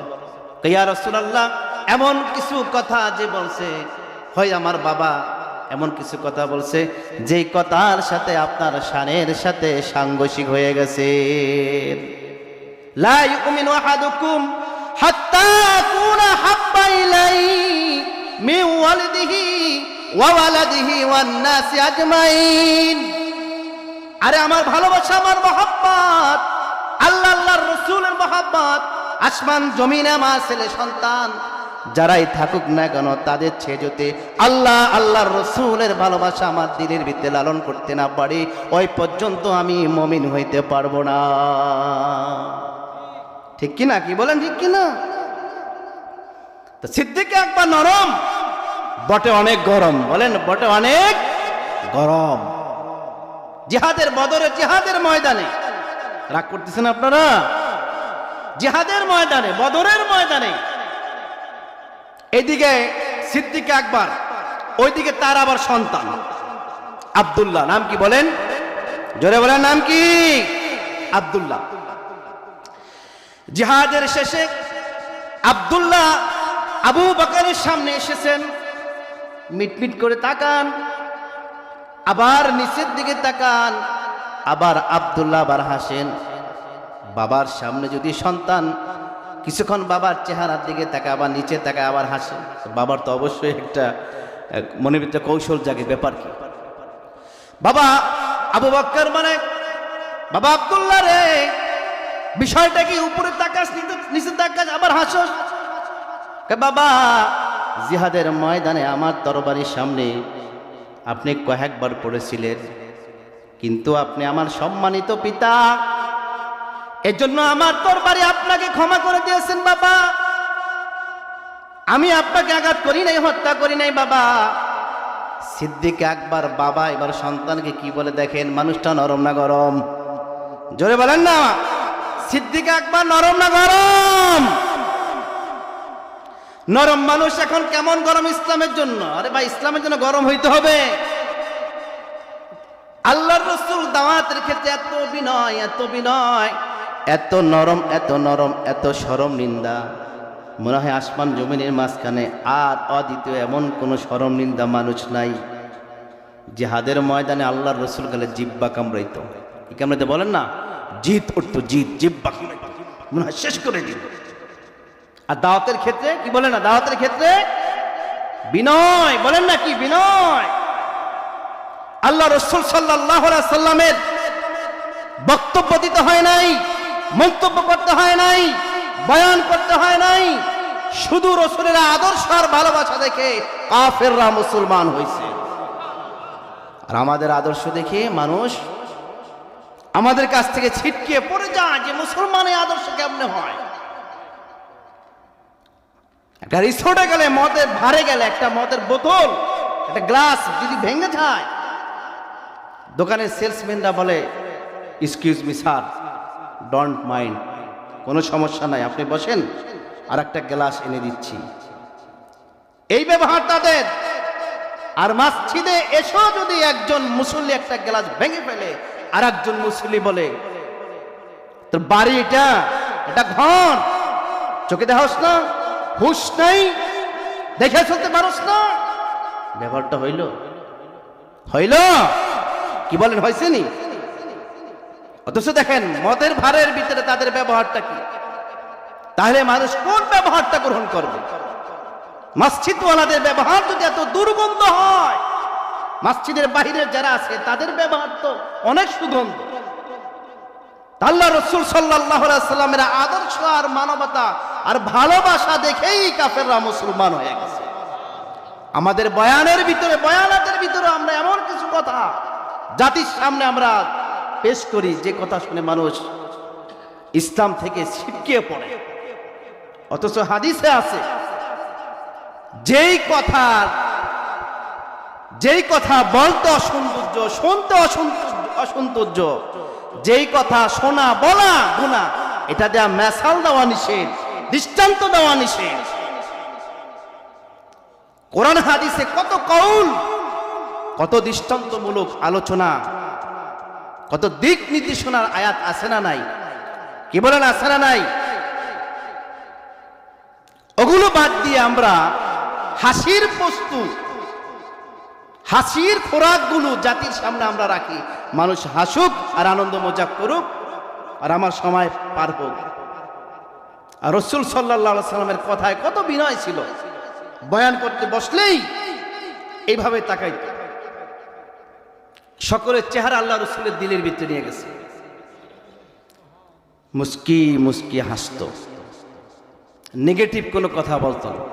[SPEAKER 1] ইয়া রাসূলুল্লাহ, এমন কিছু কথা যে বলছে, হয় আমার বাবা এমন কিছু কথা বলছে যেই কথার সাথে আপনার শানের সাথে সাংঘর্ষিক হয়ে গেছে। লা ইউমিনু আহাদুকুম হাত্তা আকুনা হাব্বা ইলাইহি মিন ওয়ালিদিহি ওয়া ওয়ালাদিহি ওয়ান নাসি আজমাইন। আরে আমার ভালোবাসা, আমার মহব্বত, আল্লাহর রাসূলের মহব্বত, আসমান জমিনে আমার ছেলে সন্তান যারাই থাকুক না কেন, তাদের চেয়ে যদি আল্লাহর রাসূলের ভালোবাসা আমার দিলের ভিতরে লালন করতে না পারি, ওই পর্যন্ত আমি মুমিন হইতে পারবো না। ঠিক কি না? কি বলেন ঠিক কি না? তো সিদ্দিক আকবর নরম, বটে অনেক গরম। বলেন বটে অনেক গরম। জিহাদের বদরের জিহাদের ময়দানে, রাগ করতেছেন আপনারা? জিহাদের ময়দানে, বদরের ময়দানে এদিকে সিদ্দিক আকবর, ওইদিকে তার আবার সন্তান আব্দুল্লাহ। নাম কি বলেন? জোরে বলেন, নাম কি? আব্দুল্লাহ। জিহাদের শেষে আব্দুল্লাহ আবু বকরের সামনে এসেছেন, মিটমিট করে তাকান, আবার নিচের দিকে তাকান, আবার আব্দুল্লাহ আবার হাসেন। বাবার সামনে যদি সন্তান কিছুক্ষণ বাবার চেহারার দিকে তাকায়, আবার নিচে তাকায়, আবার হাসে, বাবার তো অবশ্যই একটা মনের ভিতরে কৌশল জাগে, ব্যাপার কি? বাবা আবু বকর মানে, বাবা আব্দুল্লাহ রে, বিষয়টা কি? উপরে তাকাস, নিচে তাকাস, আবার হাসস। বাবা, জিহাদের ময়দানে আমার তরবারির সামনে আপনি কয়েকবার পড়েছিলেন, কিন্তু আপনি আমার সম্মানিত পিতা, এজন্য আমার তরবারি আপনাকে ক্ষমা করে দিয়েছেন বাবা। আমি আপনাকে আঘাত করি নাই, হত্যা করি নাই বাবা। সিদ্দিক আকবর বাবা এবার সন্তানকে কি বলে দেখেন, মানুষটা নরম না গরম? জোরে বলেন না, সিদ্দিক আকবর নরম না গরম? নরম মানুষ এখন কেমন গরম ইসলামের জন্য? আরে ভাই, ইসলামের জন্য গরম হইতে হবে। আল্লাহর রাসূল দাওয়াতের ক্ষেত্রে এত বিনয়, এত বিনয়, এত নরম, এত নরম, এত শরম নিন্দা, মনে হয় আসমান জমিনের মাঝখানে আর অদ্বিতীয় এমন কোনো শরম নিন্দা মানুষ নাই। জিহাদের ময়দানে আল্লাহর রাসূল গেলে জিব্বা কামড়াইতো, কি কামড়াইতে বলেন না, জিত উঠতো, জিব্বা কামড়াইতো, মনে হয় শেষ করে দিত। আর দাওয়াতের ক্ষেত্রে কি বলেন না, দাওয়াতের ক্ষেত্রে বিনয়, বলেন না কি বিনয়। আল্লাহ রাসূল সাল্লাল্লাহু আলাইহি সাল্লামের বক্তব্য দিতে হয় নাই, মন্তব্য করতে হয় নাই, বয়ান করতে হয় নাই, শুধু রাসূলের আদর্শ আর ভালোবাসা দেখে কাফেররা মুসলমান হয়েছে। আর আমাদের আদর্শ দেখে মানুষ আমাদের কাছ থেকে ছিটকে পড়ে যায় যে মুসলমানের আদর্শ কেমনে হয়। একটা রিসোর্টে গেলে, মদের ভারে গেলে, একটা মদের বোতল, একটা গ্লাস যদি ভেঙে যায়, দোকানের সেলসম্যানরা বলে excuse me sir, don't mind, কোনো সমস্যা নাই, আপনি বসেন, আর একটা গ্লাস এনে দিচ্ছি। এই ব্যবহার তাদের। আর মসজিদে এসো যদি একজন মুসল্লি একটা গ্লাস ভেঙে ফেলে, আর একজন মুসল্লি বলে তোর বাড়ি এটা ঘর, চোখে দেখাস না, হুশ নাই, দেখে চলতে পারস না, ব্যবহারটা হইল কি বলেন, হয়েছে নি? অথচ দেখেন মদের ভারের ভিতরে তাদের ব্যবহারটা কি। তাহলে মানুষ কোন ব্যবহারটা গ্রহণ করবে? মসজিদওয়ালাদের ব্যবহার যদি এত দুর্গন্ধ হয়, মসজিদের বাহিরে যারা আছে তাদের ব্যবহার তো অনেক সুগন্ধ। আল্লাহ রাসূল সাল্লাল্লাহু আলাইহি সাল্লামের আদর্শ আর মানবতা আর ভালোবাসা দেখেই কাফেররা মুসলমান হয়ে গেছে। আমাদের বয়ানের ভিতরে, বয়ানাতের ভিতরে আমরা এমন কিছু কথা জাতির সামনে আমরা পেশ করি যে কথা শুনে মানুষ ইসলাম থেকে ছিটকে পড়ে। অথচ হাদিসে আছে যেই কথা বলতে অসৌন্দর্য, শুনতে অসৌন্দর্য, যেই কথা শোনা বলা গুনাহ, এটা দেয়া মেসাল দেওয়া নিষেধ, দৃষ্টান্ত দেওয়া নিষেধ। কোরআন হাদিসে কত কৌল, কত দৃষ্টান্তমূলক আলোচনা, কত দিক নির্দেশনার আয়াত আছে না নাই? কি বলেন, আছে না নাই? ওগুলো বাদ দিয়ে আমরা হাসির বস্তু, হাসির খোরাকগুলো জাতির সামনে আমরা রাখি, মানুষ হাসুক আর আনন্দ মজাক করুক আর আমার সময় পার হোক। আর রাসূল সাল্লাল্লাহু আলাইহি সাল্লামের কথায় কত বিনয় ছিল, বয়ান করতে বসলেই এইভাবে তাকাইত। সকলের চেহারা আল্লাহ রাসূলের দিলের ভিতরে নিয়ে গেছে, মুস্কি মুস্কি হাসতো, নেগেটিভ কোনো কথা বলতো না,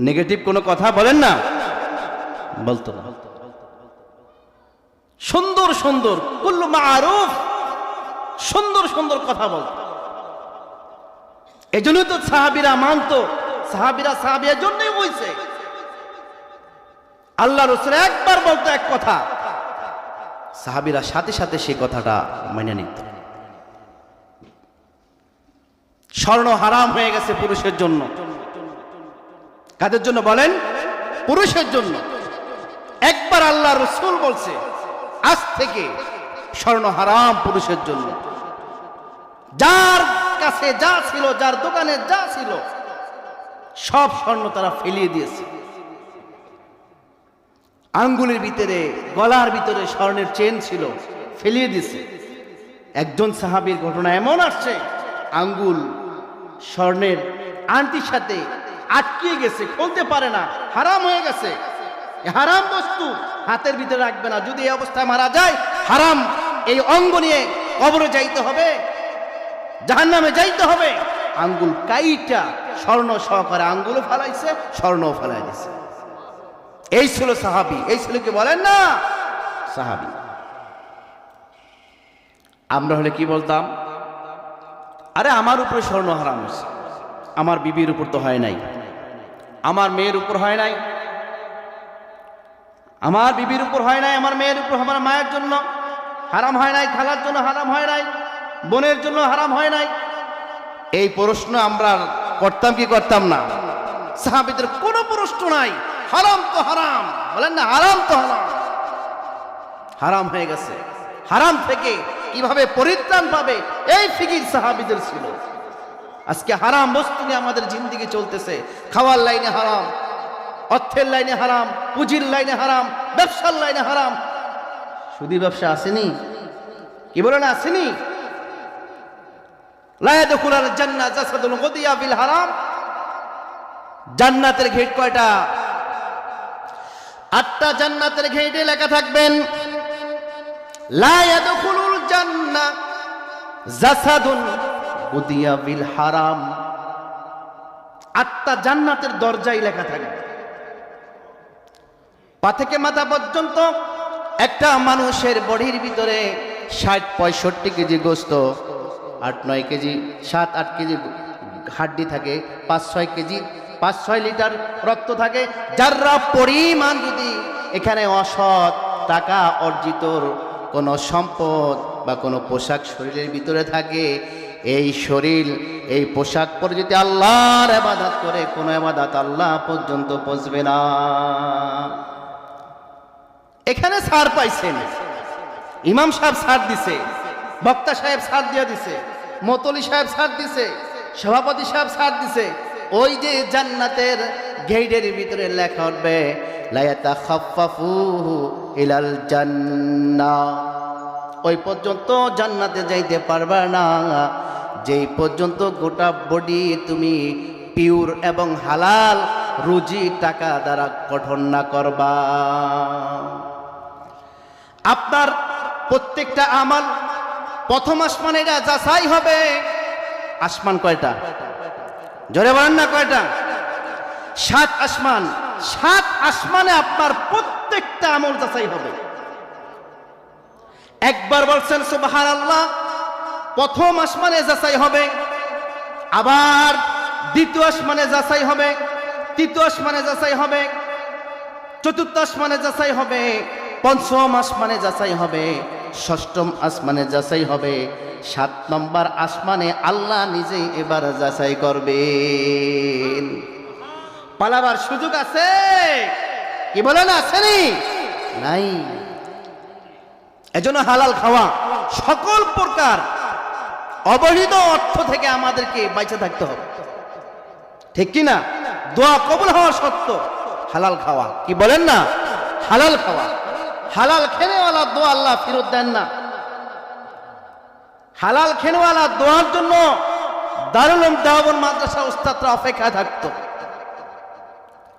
[SPEAKER 1] নেগেটিভ কোনো কথা বলেন না, বলতো না। সুন্দর সুন্দর কুল্লু মারুফ, সুন্দর সুন্দর কথা বলতো। এজন্যই তো সাহাবীরা মানতো, সাহাবীরা সাহাবীর জন্যই বইছে। আল্লাহ রাসূল একবার বলতো এক কথা, সাহাবীরা সাথে সাথে সেই কথাটা মেনে নিত। স্বর্ণ হারাম হয়ে গেছে পুরুষের জন্য। কাদের জন্য বলেন? পুরুষের জন্য। একবার আল্লাহ রাসূল বলছে আজ থেকে স্বর্ণ হারাম পুরুষের জন্য। যার কাছে যা ছিল, যার দোকানে যা ছিল, সব স্বর্ণ তারা ফেলিয়ে দিয়েছে। আঙ্গুলের ভিতরে, গলার ভিতরে স্বর্ণের চেন ছিল, ফেলিয়ে দিয়েছে। একজন সাহাবীর ঘটনা এমন আসছে, আঙ্গুল স্বর্ণের আংটির সাথে আটকে গেছে, খুলতে পারে না, হারাম হয়ে গেছে। হারাম বস্তু হাতের ভিতরে রাখবে না, যদি এই অবস্থায় মারা যায় হারাম এই অঙ্গ নিয়ে কবরে যাইতে হবে, জাহান্নামে যাইতে হবে। আঙ্গুল কাইটা স্বর্ণ সহকারে আঙ্গুলও ফেলাইছে, স্বর্ণও ফেলাই দিয়েছে। এই ছিল সাহাবী, এই ছিল কি বলেন না সাহাবী। আমরা হলে কি বলতাম? আরে আমার উপরে স্বর্ণ হারাম হয়েছে, আমার বিবির উপর তো হয় নাই, আমার মেয়ের উপর হয় নাই, আমার বিবির উপর হয় নাই, আমার মেয়ের উপর, আমার মায়ের জন্য হারাম হয় নাই, খালার জন্য হারাম হয় নাই, বোনের জন্য হারাম হয় নাই। এই প্রশ্ন আমরা করতাম কি করতাম না? সাহাবীদের কোনো প্রশ্ন নাই, হারাম তো হারাম, বলেন না হারাম তো হারাম।
[SPEAKER 2] হারাম হয়ে গেছে। হারাম থেকে কিভাবে পরিত্রাণ পাবে এই ফিকির সাহাবীদের ছিল। আজকে হারাম বস্তু নিয়ে আমাদের জিন্দেগি চলতেছে। খাওয়ার লাইনে হারাম, অর্থের লাইনে হারাম, পুঁজির লাইনে হারাম, ব্যবসার লাইনে হারাম। সুদী ব্যবসা আসেনি, কি বলে না আসেনি? লা ইয়াদখুলুল জান্নাহ জাসাদুন গুদিয়া বিল হারাম। জান্নাতের গেট কয়টা? 8টা জান্নাতের গেটে লেখা থাকবেন লা ইয়াদখুলুল জান্নাহ জাসাদুন গুদিয়া বিল হারাম। 8টা জান্নাতের দরজায় লেখা থাকবে। পা থেকে মাথা পর্যন্ত একটা মানুষের বডির ভিতরে 60-65 কেজি গোস্ত, 8-9 কেজি, 7-8 কেজি হাড্ডি থাকে, 5-6 কেজি, 5-6 লিটার রক্ত থাকে। যারা পরিমাণ যদি এখানে অসৎ টাকা অর্জিত কোনো সম্পদ বা কোনো পোশাক শরীরের ভিতরে থাকে, এই শরীর এই পোশাক পরে যদি আল্লাহর ইবাদত করে, কোনো ইবাদত আল্লাহ পর্যন্ত পৌঁছবে না। এখানে ছাড় পাইছেন, ইমাম সাহেব ছাড় দিছে, বক্তা সাহেব ছাড় দিয়ে দিছে, মতলি সাহেব ছাড় দিছে, সভাপতি সাহেব ছাড় দিছে। ওই যে জান্নাতের গেটের ভিতরে লেখা উঠবে লা ইয়াতাখাফফাফুহু ইলাল জান্নাহ। ওই পর্যন্ত জান্নাতে যাইতে পারবে না যেই পর্যন্ত গোটা বডি তুমি পিওর এবং হালাল রুজি টাকা দ্বারা গঠন না করবা। আপনার প্রত্যেকটা আমল প্রথম আসমানে এটা যাচাই হবে। আসমান কয়টা? জোরে বলেন না কয়টা? 7 আসমান। 7 আসমানে আপনার প্রত্যেকটা আমল যাচাই হবে। একবার বলছেন সুবহানাল্লাহ, প্রথম আসমানে যাচাই হবে, আবার দ্বিতীয় আসমানে যাচাই হবে, তৃতীয় আসমানে যাচাই হবে, চতুর্থ আসমানে যাচাই হবে, পঞ্চম আসমানে যাচাই হবে, ষষ্ঠম আসমানে যাচাই হবে, 7 নম্বর আসমানে আল্লাহ নিজেই এবার যাচাই করবেন। পালাবার সুযোগ আছে? কি বলেন আসেনি? নাই। এজন্য হালাল খাওয়া, সকল প্রকার অবৈধ অর্থ থেকে আমাদেরকে বেঁচে থাকতে হবে, ঠিক কি না? দোয়া কবুল হওয়া সত্য হালাল খাওয়া, কি বলেন না? হালাল খাওয়া। হালাল খেনেওয়ালা দোয়া আল্লাহ ফেরত দেন না। হালাল খেনেওয়ালা দোয়ার জন্য দারুল উলুম দেওবন্দ মাদ্রাসা উস্তাদরা অপেক্ষা থাকতো।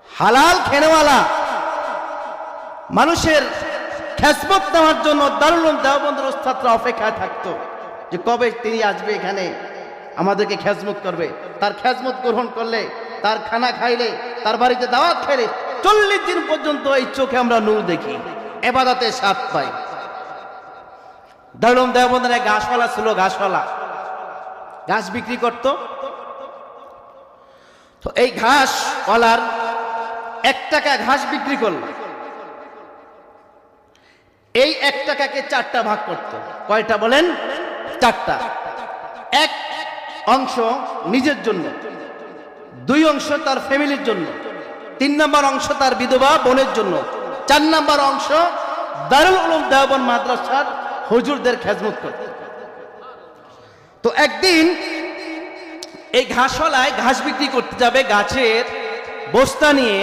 [SPEAKER 2] হালাল খেনেওয়ালা মানুষের খেজমত নেওয়ার জন্য দারুল উলুম দেওবন্দের উস্তাদরা অপেক্ষা থাকতো যে কবে তিনি আসবে এখানে আমাদেরকে খেজমত করবে। তার খেজমত গ্রহণ করলে, তার খানা খাইলে, তার বাড়িতে দাওয়াত খেলে 40 দিন পর্যন্ত এই চোখে আমরা নূর দেখি, ইবাদতে স্বাদ পাই। দারুল উলুম দেওবন্দের এক ঘাসওয়ালা ছিল, ঘাসওয়ালা ঘাস বিক্রি করত। তো এই ঘাসওয়ালার 1 টাকা ঘাস বিক্রি করল। এই 1 টাকাকে 4টা ভাগ করত। কয়টা বলেন? 4টা। 1 অংশ নিজের জন্য, 2 অংশ তার ফ্যামিলির জন্য, 3 নম্বর অংশ তার বিধবা বোনের জন্য, 4 নম্বর অংশ দারুল উলুম দেওবন্দ মাদ্রাসার হুজুরদের খেজমত করত। তো একদিন এই ঘাসওয়ালায় ঘাস বিক্রি করতে যাবে, গাছের বস্তা নিয়ে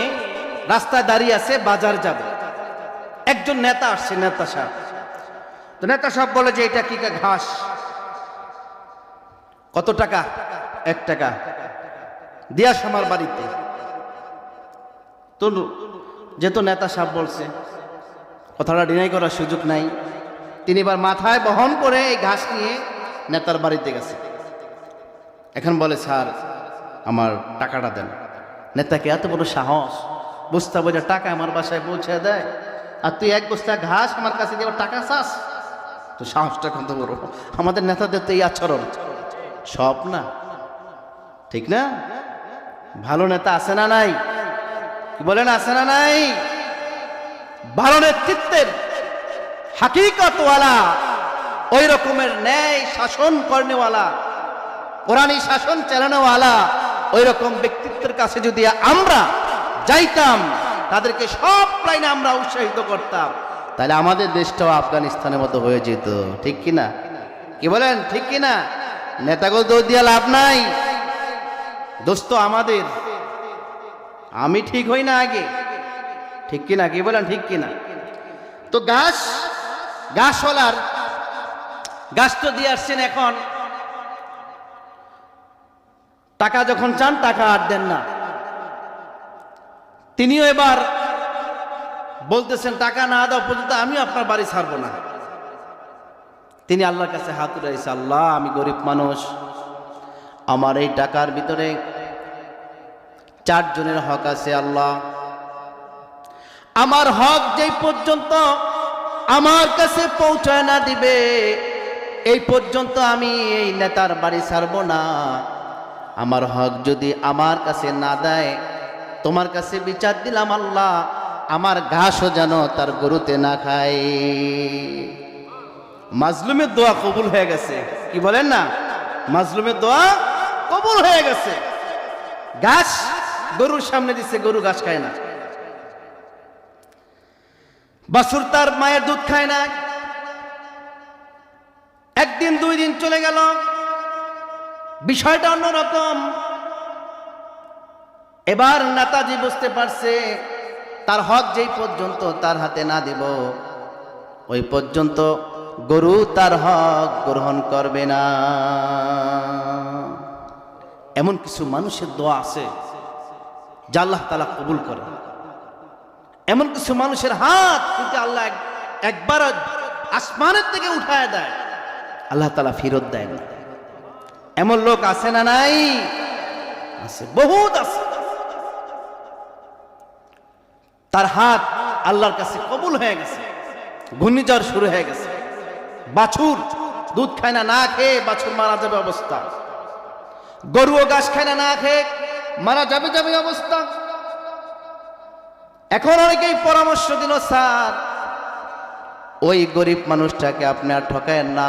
[SPEAKER 2] রাস্তায় দাঁড়িয়ে আছে, বাজার যাবে। একজন নেতা আসছে, নেতা সাহেব। তো নেতা সাহেব বলে যে এটা কি ঘাস, কত টাকা? 1 টাকা, দিয়ে আস আমার বাড়িতে। তো যেহেতু নেতা সাহেব বলছে, কথাটা ডিনাই করার সুযোগ নাই, তিনি এবার মাথায় বহন করে এই ঘাস নিয়ে নেতার বাড়িতে গেছে। এখন বলে স্যার আমার টাকাটা দেন। নেতাকে এত বড় সাহস, বস্তা বোঝা টাকা আমার বাসায় পৌঁছে দেয়, আর তুই 1 বস্তা ঘাস আমার কাছে দিয়ে টাকা চাস? তো সাহসটা কত বড়! আমাদের নেতাদের তো এই আচরণ সব না, ঠিক না? ভালো নেতা আছে না নাই? কি বলেন, আছে না নাই? ভালো নেতৃত্বের হাকিকতওয়ালা, ওই রকমের ন্যায় শাসন করেনেওয়ালা, কোরআনী শাসন চালানোওয়ালা ওই রকম ব্যক্তিত্বের কাছে যদি আমরা যাইতাম, তাদেরকে সব লাইনে আমরা উৎসাহিত করতাম, তাহলে আমাদের দেশটাও আফগানিস্তানের মতো হয়ে যেত, ঠিক কিনা? কি বলেন, ঠিক কিনা? নেতাগুলো দোষ দিয়া লাভ নাই, দোষ তো আমাদের। আমি ঠিক হই না আগে, ঠিক কিনা? কি বলেন, ঠিক কিনা? তো গাছওয়ালার গাছ তো দিয়ে আসছেন, এখন টাকা যখন চান টাকা আর দেন না। তিনিও এবার বলতেছেন টাকা না দেওয়া পর্যন্ত আমিও আপনার বাড়ি ছাড়বো না। তিনি আল্লাহর কাছে হাত উঠাইছে, আল্লাহ আমি গরিব মানুষ, আমার এই টাকার ভিতরে 4 জনের হক আছে, আল্লাহ আমার হক যেই পর্যন্ত আমার কাছে পৌঁছায় না দিবে এই পর্যন্ত আমি এই নেতার বাড়ি ছাড়বো না। আমার হক যদি আমার কাছে না দেয়, তোমার কাছে বিচার দিলাম আল্লাহ, আমার ঘাসও যেন তার গরুতে না খায়। মাজলুমের দোয়া কবুল হয়ে গেছে, কি বলেন না? মাজলুমের দোয়া কবুল হয়ে গেছে। ঘাস গরুর সামনে দিচ্ছে, গরু ঘাস খায় না। বাছুর তার মায়ের দুধ খায় না। একদিন 2 দিন চলে গেল, বিষয়টা অন্যরকম। এবার নেতাজি বুঝতে পারছে তার হক যেই পর্যন্ত তার হাতে না দেব ওই পর্যন্ত গরু তার হক গ্রহণ করবে না। এমন কিছু মানুষের দোয়া আছে যা আল্লাহ তাআলা কবুল করে। এমন কিছু মানুষের হাত কিন্তু আল্লাহ একবার আসমানের থেকে উঠায় দেয়, আল্লাহ তাআলা ফেরত দেয় না। এমন লোক আছে না নাই? আছে, বহুত আছে। তার হাত আল্লাহর কাছে কবুল হয়ে গেছে। ঘূর্ণিঝড় শুরু হয়ে গেছে, বাছুর দুধ খায় না, না খেয়ে বাছুর মারা যাবে অবস্থা। গরুও ঘাস খায় না, না খেয়ে মারা যাবে অবস্থা। এখন অনেকেই পরামর্শ দিল, স্যার ওই গরিব মানুষটাকে আপনি আর ঠকায়েন না,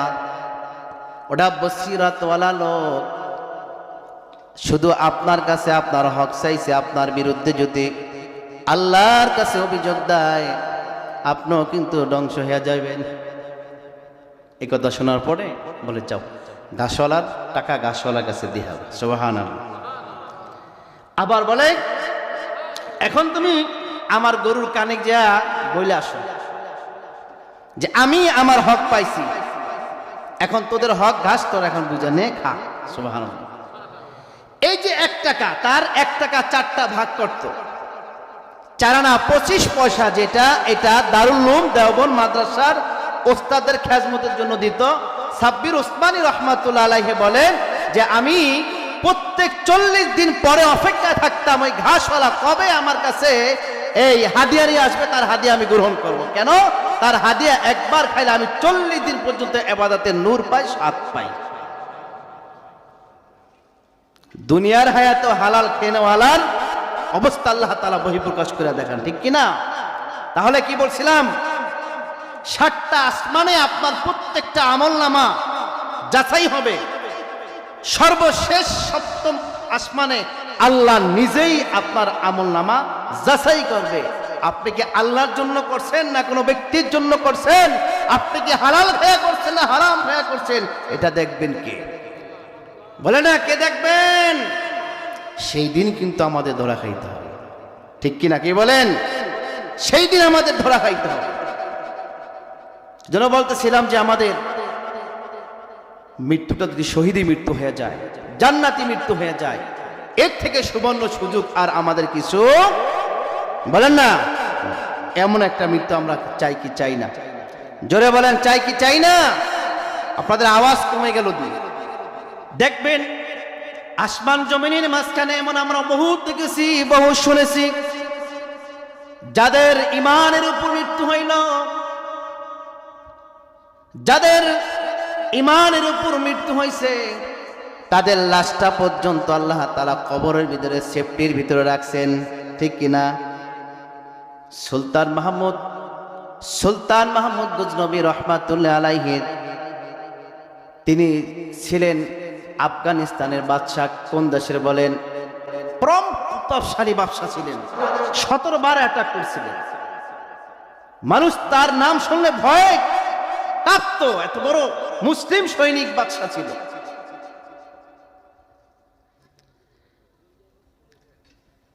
[SPEAKER 2] ওটা বসিরাতওয়ালা লোক, শুধু আপনার কাছে আপনার হক চাইছে। আপনার বিরুদ্ধে যদি আল্লাহর কাছে অভিযোগ দেয় আপনিও কিন্তু ধ্বংস হয়ে যাবেন। এই কথা শোনার পরে বলে, যাও ঘাসওয়ালার টাকা ঘাসওয়ালার কাছে দিয়ে হবে। সুবহানাল্লাহ। আবার বলে, এখন তুমি আমার গরুর কানে যা বলে আসো যে আমি আমার হক পাইছি, এখন তোদের হক ঘাস তোর এখন বুঝে নে, খা। সুবহানাল্লাহ। এই যে 1 টাকা, তার 1 টাকা 4টা ভাগ করত, 4 আনা 25 পয়সা, যেটা এটা দারুল উলুম দেওবন্দ মাদ্রাসার ওস্তাদের খেজমতের জন্য দিত। সাব্বির ওসমানী রহমাতুল্লাহ আলাইহি বলেন যে আমি প্রত্যেক 40 দিন পরে অপেক্ষায় থাকতাম ওই ঘাসওয়ালা কবে আমার কাছে এই হাদিয়া নিয়ে আসবে, তার হাদিয়া আমি গ্রহণ করব। কেন? তার হাদিয়া একবার খাইলে আমি 40 দিন পর্যন্ত ইবাদতের নূর পাই, স্বাদ পাই। দুনিয়ার হায়াত হালাল খেনেওয়ালার অবস্থা আল্লাহ তাআলা বহিঃপ্রকাশ করে দেখান, ঠিক কিনা? তাহলে কি বলছিলাম, 7টা আসমানে আপনার প্রত্যেকটা আমলনামা যাচাই হবে। সর্বশেষ 7ম আসমানে আল্লাহ নিজেই আপনার আমলনামা যাচাই করবে। আপনি কি আল্লাহর জন্য করছেন না কোনো ব্যক্তির জন্য করছেন? আপনি কি হালাল খেয়ে করছেন না হারাম খেয়ে করছেন? এটা দেখবেন কে? বলে না, কে দেখবেন? সেই দিন কিন্তু আমাদের ধরা খাইতে হবে, ঠিক কিনা? কি বলেন? সেই দিন আমাদের ধরা খাইতে হবে। যেন বলতেছিলাম যে আমাদের মৃত্যুটা যদি শহীদি মৃত্যু হয়ে যায়, জান্নাতি মৃত্যু হয়ে যায়, এর থেকে সুবর্ণ সুযোগ আর আমাদের কিছু, বলেন না? এমন একটা মৃত্যু আমরা চাই কি চাই না? জোরে বলেন, চাই কি চাই না? আপনাদের আওয়াজ কমে গেল। দেখবেন আসমান জমিনের মাঝখানে এমন আমরা বহু দেখেছি, বহু শুনেছি, যাদের ঈমানের উপর মৃত্যু হইল, যাদের ঈমানের উপর মৃত্যু হয়েছে, তাদের লাশটা পর্যন্ত আল্লাহ তাআলা কবরের ভিতরে সেফটির ভিতরে রাখছেন, ঠিক কিনা? সুলতান মাহমুদ গজনবী রহমাতুল্লাহ আলাইহি, তিনি ছিলেন আফগানিস্তানের বাদশাহ। কোন দেশের বলেন? প্রতাপশালী বাদশাহ ছিলেন। 17 বার অ্যাটাক করছিলেন। মানুষ তার নাম শুনলে ভয়ে কাঁপত। এত বড় মুসলিম সৈনিক বাদশা ছিল।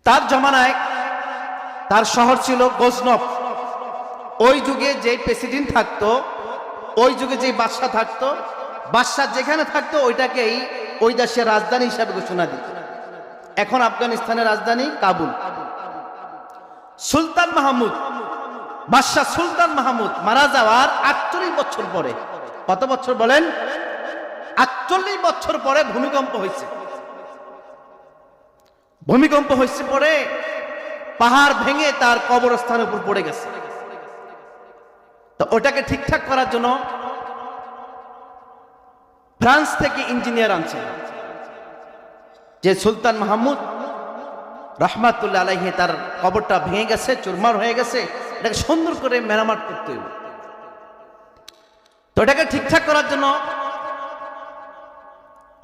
[SPEAKER 2] তার জমানায় তার শহর ছিল গজনব। ওই যুগে যে প্রেসিডেন্ট থাকতো, ওই যুগে যে বাদশা থাকতো, বাদশা যেখানে থাকতো ওইটাকেই ওই দেশের রাজধানী হিসাবে ঘোষণা দিত। এখন আফগানিস্তানের রাজধানী কাবুল। সুলতান মাহমুদ, বাদশাহ সুলতান মাহমুদ মারা যাওয়ার 48 বছর পরে, কত বছর বলেন? 48 বছর পরে ভূমিকম্প হয়েছে। ভূমিকম্প হয়েছে পরে পাহাড় ভেঙে তার কবরস্থানের উপর পড়ে গেছে। তো ওটাকে ঠিকঠাক করার জন্য ফ্রান্স থেকে ইঞ্জিনিয়ার আনছে, যে সুলতান মাহমুদ রহমাতুল্লাহ আলাইহি তার কবরটা ভেঙে গেছে, চুরমার হয়ে গেছে, এটাকে সুন্দর করে মেরামত করতে হবে। তো এটাকে ঠিকঠাক করার জন্য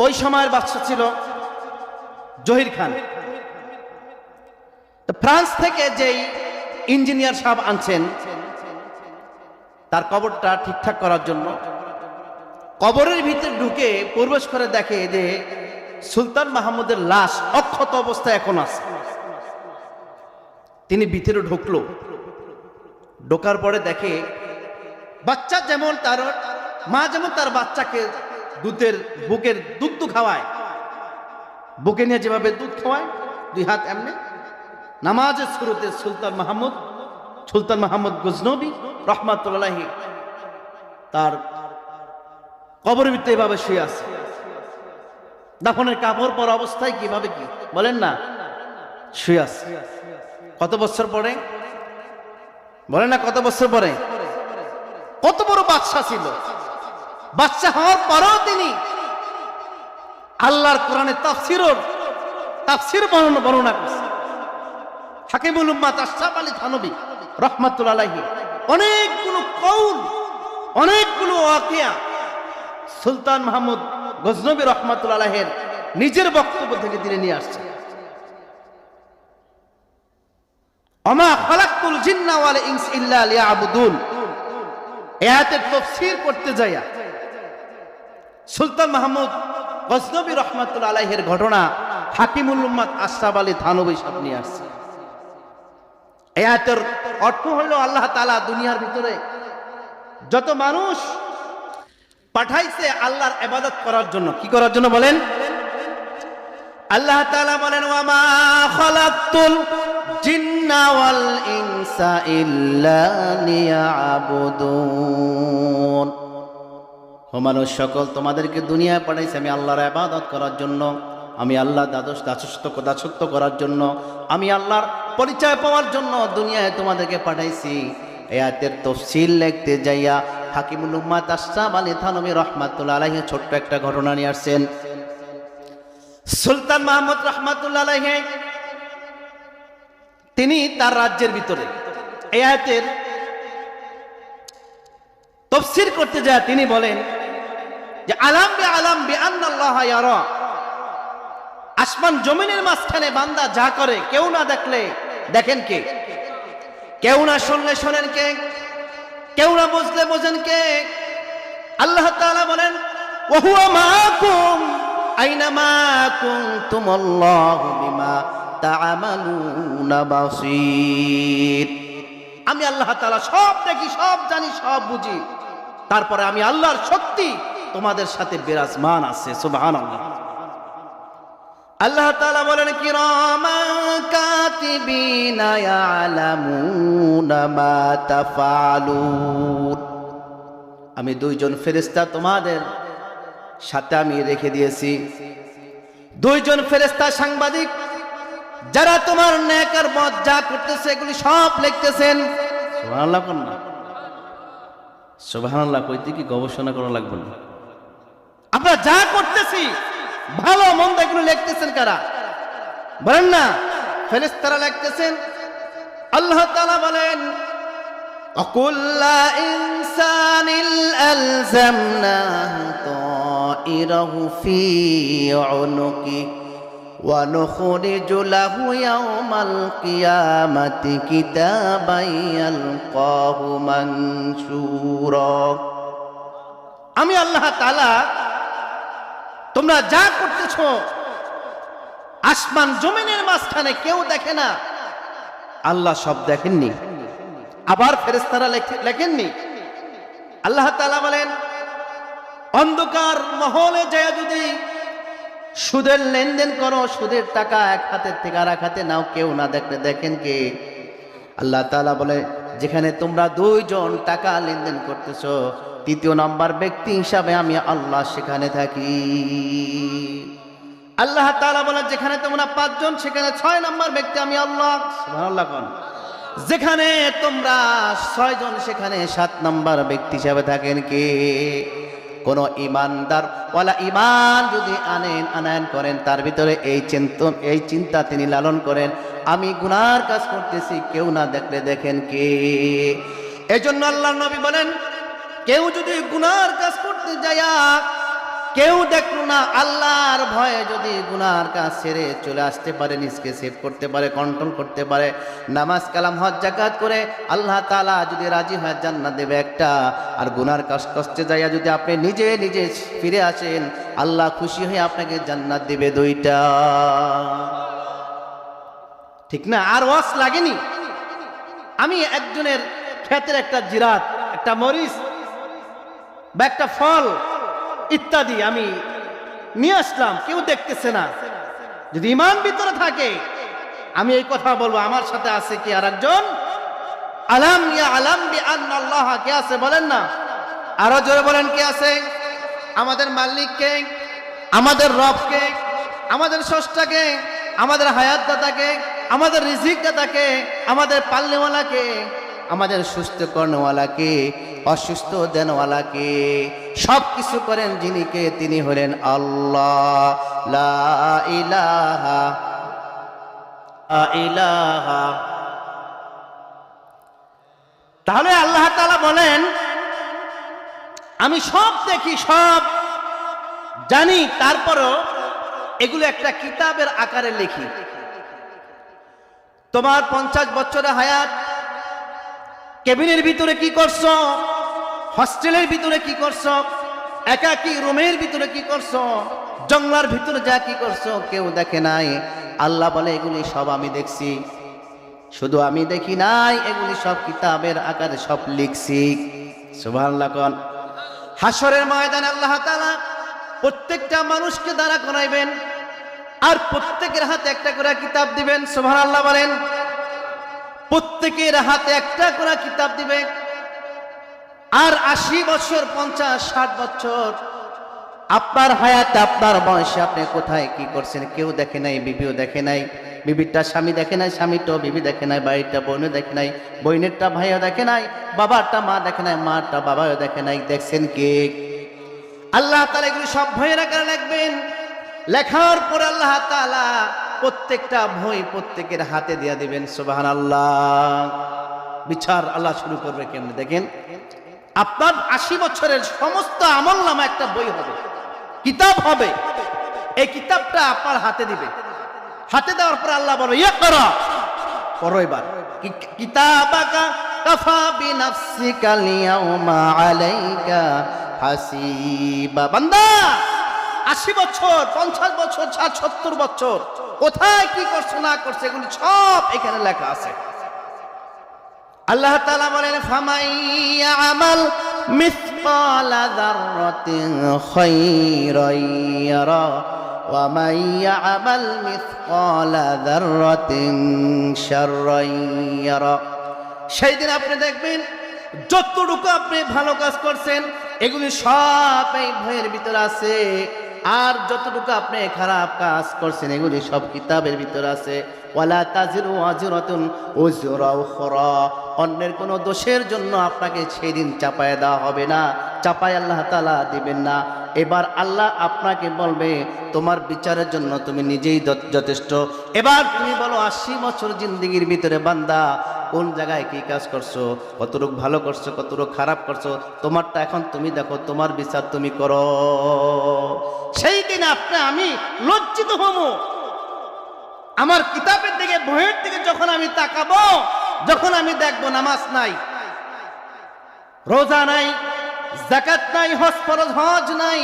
[SPEAKER 2] ওই সময়ের বাদশা ছিল জহির খান। তো ফ্রান্স থেকে যেই ইঞ্জিনিয়ার সাহেব আনছেন তার কবরটা ঠিকঠাক করার জন্য, কবরের ভিতরে ঢুকে প্রবেশ করে দেখে যে সুলতান মাহমুদের লাশ অক্ষত অবস্থায় এখন আছে। তিনি ভিতরে ঢুকলো, ঢোকার পরে দেখে বাচ্চা যেমন তার মা যেমন তার বাচ্চাকে বুকের দুধ খাওয়ায়, বুকে নিয়ে যেভাবে দুধ খাওয়ায়, দুই হাত এমনি নামাজের শুরুতে সুলতান মাহমুদ গজনবী রহমাতুল্লাহ আলাইহি তার কবরের ভিতরে এভাবে শুয়ে আছে। দাফনের কাপড় পরা অবস্থায় কিভাবে কি বলেন না শুয়ে আছে। কত বছর পরে বলেন না, কত বছর পরে? কত বড় বাদশা ছিল। বাদশা হওয়ার পরেও তিনি আল্লাহর কোরআনে তাফসীর বর্ণনা করছেন। হাকিমুল উম্মাত আশরাফ আলী থানভী রাহমাতুল্লাহ আলাইহি অনেকগুলো কওল, অনেকগুলো ওয়াকিয়া সুলতান মাহমুদ গজনবী রাহমাতুল্লাহ আলাইহির নিজের বক্তব্য থেকে তিনি নিয়ে আসছেন। ওমা খালাকতুল জিন্না ওয়াল ইনস ইল্লা লিয়াবুদুন, এই আয়াতের তাফসীর করতে যায়া সুলতান মাহমুদ গজনবী রাহমাতুল্লাহ আলাইহির ঘটনা হাকিমুল উম্মাত আশরাফ আলী থানভী সাহেব নিয়ে আসছে। এই আয়াতের অর্থ হলো আল্লাহ তাআলা দুনিয়ার ভিতরে যত মানুষ পাঠাইছে আল্লাহর ইবাদত করার জন্য, কি করার জন্য বলেন? আল্লাহ তাআলা বলেন ওয়ামা খালাকতুল জিন্না ওয়াল ইনসা ইল্লা লিয়াবুদুন, ও মানুষ সকল, তোমাদেরকে দুনিয়ায় পাঠাইছি আমি আল্লাহর ইবাদত করার জন্য, আমি আল্লাহ দাসত্ব করার জন্য, আমি আল্লাহর পরিচয় পাওয়ার জন্য দুনিয়ায় তোমাদেরকে পাঠাইছি। এই আয়াতের তাফসীর লিখতে যাইয়া হাকিমুল উম্মাত আশরাফ আলী থানভী রাহমাতুল্লাহ আলাইহি ছোট্ট একটা ঘটনা নিয়ে আসছেন। সুলতান মাহমুদ রাহমাতুল্লাহ আলাইহি তিনি তার রাজ্যের ভিতরে এই আয়াতের তাফসীর করতে যায় তিনি বলেন যে আলাম বি আন্নাল্লাহা ইয়ারা, আসমান জমিনের মাঝখানে বান্দা যা করে কেউ না দেখলে দেখেন কে, কেউ না শুনলে শোনেন কে, কেউ না বুঝলে বোঝেন কে। আল্লাহ তাআলা বলেন ওয়া হুয়া মাআকুম আইনামা কুনতুম আল্লাহু বিমা তা'মালুনা বাসীর, আমি আল্লাহ তাআলা সব দেখি, সব জানি, সব বুঝি, তারপরে আমি আল্লাহর শক্তি তোমাদের সাথে বিরাজমান আছে। সুবহানাল্লাহ। আল্লাহ তাআলা বলেন কিরামান কাতিবিনা ইয়ালামুনা মা তাফআলুন, আমি দুইজন ফেরেশতা তোমাদের সাথে আমি রেখে দিয়েছি, দুইজন ফেরেশতা সাংবাদিক, যারা তোমার নেক আর বদ যা করতেছে এগুলি সব লিখতেছেন। সুবহানাল্লাহ কোন না, সুবহানাল্লাহ কইতে কি গবেষণা করা লাগবে না, আমরা যা করতেছি ভালো মন্দ এগুলো লিখতেছেন কারা বলেন না? ফেরেশতারা লিখতেছেন। আল্লাহ তাআলা বলেন আকুল্লা ইনসানিল আলজামনাহু তাইরাহু ফি উনুকি ونخرج له يوم القيامة كتابا يلقاه منشورا আমি আল্লাহ তাআলা তোমরা যা করতেছো আসমান জমিনের মাঝখানে কেউ দেখে না, আল্লাহ সব দেখেননি। আবার ফেরেশতারা লেখেননি। আল্লাহ তাআলা বলেন অন্ধকার মহলে যায় যদি সুদের লেনদেন করো, সুদের টাকা এক হাতের থেকে আর এক হাতে নাও, কেউ না দেখলে দেখেন কে? আল্লাহ তাআলা বলে যেখানে তোমরা দুইজন টাকা লেনদেন করতেছো, তৃতীয় নাম্বার ব্যক্তি হিসাবে আমি আল্লাহ সেখানে থাকি। আল্লাহ তাআলা বলে যেখানে তোমরা পাঁচজন, সেখানে 6 নাম্বার ব্যক্তি আমি আল্লাহ। সুবহানাল্লাহ। কোন যেখানে তোমরা 6 জন, সেখানে 7 নাম্বার ব্যক্তি হিসাবে থাকেন কে? কোন ইমানদার ওয়ালা ইমান যদি আনয়ন করেন, তার ভিতরে এই চিন্তা তিনি লালন করেন, আমি গুনার কাজ করতেছি, কেউ না দেখলে দেখেন কে? এজন্য আল্লাহর নবী বলেন কেউ যদি গুনার কাজ করতে যায়, কেউ দেখলো না, আল্লাহর ভয়ে যদি গুনার কাজ ছেড়ে চলে আসতে পারে, নিজকে সেভ করতে পারে, কন্ট্রোল করতে পারে, নামাজ কালাম হজ যাকাত করে আল্লাহ তাআলা যদি রাজি হয় জান্নাত দেবে একটা। আর গুনার কাজ করতে যাইয়া যদি আপনি নিজে নিজে ফিরে আসেন, আল্লাহ খুশি হয়ে আপনাকে জান্নাত দেবে 2টা। ঠিক না? আর ওয়াজ লাগেনি। আমি একজনের ক্ষেতের একটা জিরাত, একটা মরিচ বা একটা ফল ইত্যাদি আমি নিয়ে আসলাম, কেউ দেখতেছে না। যদি ঈমান ভিতরে থাকে, আমি এই কথা বলবো। আমার সাথে আছে কি আর একজন? আলাম ইয়া আলাম বি আন্নাল্লাহ, কে আছে বলেন না? আরো জোরে বলেন কে আছে? আমাদের মালিক কে? আমাদের রব কে? আমাদের স্রষ্টাকে? আমাদের হায়াত দাতাকে? আমাদের রিজিক দাতাকে? আমাদের পালনেওয়ালাকে? আমাদের সুস্থ করনেওয়ালাকে? অসুস্থ দেনওয়ালাকে? সব কিছু করেন যিনি কে? তিনি হলেন আল্লাহ। লা ইলাহা ইলাহা। তাহলে আল্লাহ তাআলা বলেন আমি সব দেখি, সব জানি, তারপরও এগুলো একটা কিতাবের আকারে লিখি। তোমার 50 বছরের হায়াত, কেবিনের ভিতরে কি করছো, হস্টেলের ভিতরে কি করছো, একাকী রুমের ভিতরে কি করছো, জঙ্গলার ভিতরে যা কি করছো, কেউ দেখে নাই। আল্লাহ বলে এগুলি সব আমি দেখছি। শুধু আমি দেখি নাই, এগুলি সব কিতাবের আকারে সব লিখছি। সুবহানাল্লাহ। কোন হাসরের ময়দানে আল্লাহ তাআলা প্রত্যেকটা মানুষকে দাঁড়া করাইবেন, আর প্রত্যেকের হাতে একটা করে কিতাব দিবেন। সুবহানাল্লাহ বলেন। প্রত্যেকের হাতে একটা করে কিতাব দিবে। আর 80 বছর, 50, 60 বছর আপনার হায়াতে, আপনার বয়সে আপনি কোথায় কি করছেন কেউ দেখে নাই। বিবিও দেখে নাই, বিবিরটা স্বামী দেখে নাই, স্বামীটাও বিবি দেখে নাই, বাড়িটা বোনও দেখে নাই, বোনেরটা ভাইও দেখে নাই, বাবারটা মা দেখে নাই, মারটা বাবাও দেখে নাই। দেখছেন কে? আল্লাহ তাআলা এগুলো সব ভয়ের আকারে লিখবেন। লেখার পর আল্লাহ তাআলা প্রত্যেকটা বই প্রত্যেকের হাতে দিয়ে দিবেন। সুবহানাল্লাহ। বিচার আল্লাহ শুরু করবে কেমনে দেখেন। আপনার 80 বছরের সমস্ত আমলনামা একটা বই হবে, কিতাব হবে। এই কিতাবটা আপনার হাতে দিবে। হাতে দেওয়ার পর আল্লাহ বলবে ইকরা, পড়ো এবার। কিতাবাকা কাফা বিনাফসিকা লিয়াউমা আলাইকা হাসিবা। বান্দা 80 বছর, 50 বছর, 60, 70 বছর কোথায় কি করছো না করছো এগুলো সব এখানে লেখা আছে। আল্লাহ তাআলা বলেন ফামাইয়া আমাল মিসকালা যাররাতিন খায়রান ইয়ারা ওয়া মাইয়া আমাল মিসকালা যাররাতিন শাররান ইয়ারা। সেই দিন আপনি দেখবেন যতটুকু আপনি ভালো কাজ করছেন এগুলি সব এই বইয়ের ভিতরে আছে, আর যতটুকু আপনি খারাপ কাজ করছেন এগুলি সব কিতাবের ভিতরে আছে। ওয়ালা তাজিরু ওয়াজিরাতুন উজরা উখরা। অন্যের কোনো দোষের জন্য আপনাকে সেই দিন চাপায় দেওয়া হবে না, চাপায় আল্লাহ তাআলা দিবেন না। এবার আল্লাহ আপনাকে বলবে তোমার বিচারের জন্য তুমি নিজেই যথেষ্ট। এবার তুমি বলো 80 বছর জিন্দেগির ভিতরে বান্দা কোন জায়গায় কি কাজ করছো, কতটুকু ভালো করছো, কতটুকু খারাপ করছো, তোমারটা এখন তুমি দেখো, তোমার বিচার তুমি করো। সেই দিন আমি লজ্জিত হব, আমার কিতাবের দিকে, বইয়ের দিকে যখন আমি তাকাবো, যখন আমি দেখবো নামাজ নাই, রোজা নাই, যাকাত নাই, হজ ফরজ হজ নাই,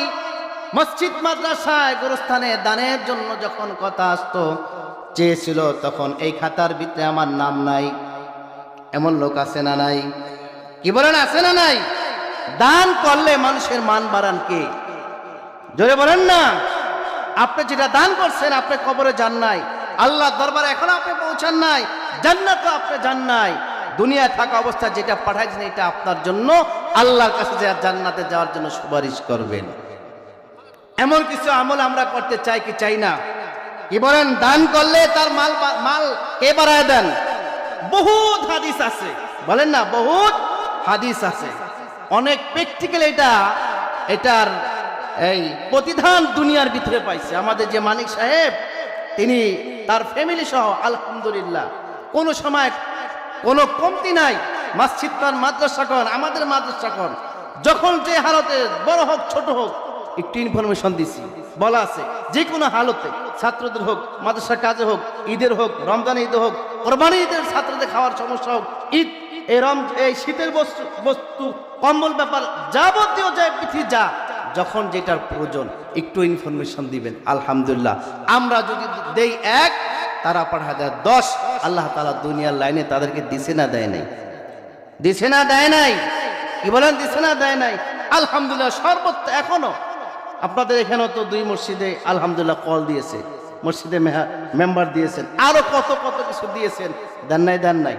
[SPEAKER 2] মসজিদ মাদ্রাসায় গোরস্থানে দানের জন্য যখন কথা আসতো চেয়েছিল, তখন এই খাতার ভিতরে আমার নাম নাই। এমন লোক আছে না নাই? কি বলেন, আছে না নাই? দান করলে মানুষের মান বাড়ান কে? জোরে বলেন না। আপনি যেটা দান করছেন, আপনি কবরে যান নাই, আল্লাহ দরবারে এখনো আপনি পৌঁছান নাই, জান্নাতে আপনি যান নাই। দুনিয়ায় থাকা অবস্থায় যেটা পাঠাইছেন এটা আপনার জন্য, আল্লাহর কাছে যে জান্নাতে যাওয়ার জন্য সুপারিশ করবেন। এমন কিছু আমল আমরা করতে চাই কি চাই না? কি বলেন? দান করলে তার মাল কে বাড়ায় দেন? বহুত হাদিস আছে, বলেন না, বহুত হাদিস আছে। অনেক প্র্যাকটিক্যাল এটার এই প্রতিধান দুনিয়ার ভিতরে পাইছে। আমাদের যে মানিক সাহেব, তিনি তার ফ্যামিলি সহ আলহামদুলিল্লাহ কোনো সময় কোনো কমতি নাই। মসজিদ কন, মাদ্রাসা কন, আমাদের মাদ্রাসা কন, যখন যে হালতে বড় হোক ছোট হোক একটু ইনফরমেশন দিছি, বলা আছে যে কোনো হালতে, ছাত্রদের হোক, মাদ্রাসার কাজে হোক, ঈদের হোক, রমজান ঈদে হোক, কোরবানি ঈদের ছাত্রদের খাওয়ার সমস্যা হোক, ঈদ এই শীতের বস্তু কম্বল ব্যাপার যাবতীয় যায় পৃথিবী যা, যখন যেটার প্রয়োজন একটু ইনফরমেশন দিবেন। আলহামদুলিল্লাহ আমরা যদি দেই 1, তারা পাঠা দেয় 10। আল্লাহ তাআলা দুনিয়ার লাইনে তাদেরকে দিছে না দেয় নাই? দিছে না দেয় নাই? কি বলেন, দিছে না দেয় নাই? আলহামদুলিল্লাহ সর্বত্র এখনো আপনাদের এখানেও তো 2 মসজিদে আলহামদুলিল্লাহ কল দিয়েছে, মসজিদে মেম্বার দিয়েছেন, আরো কত কত কিছু দিয়েছেন। দেন নাই? দেন নাই?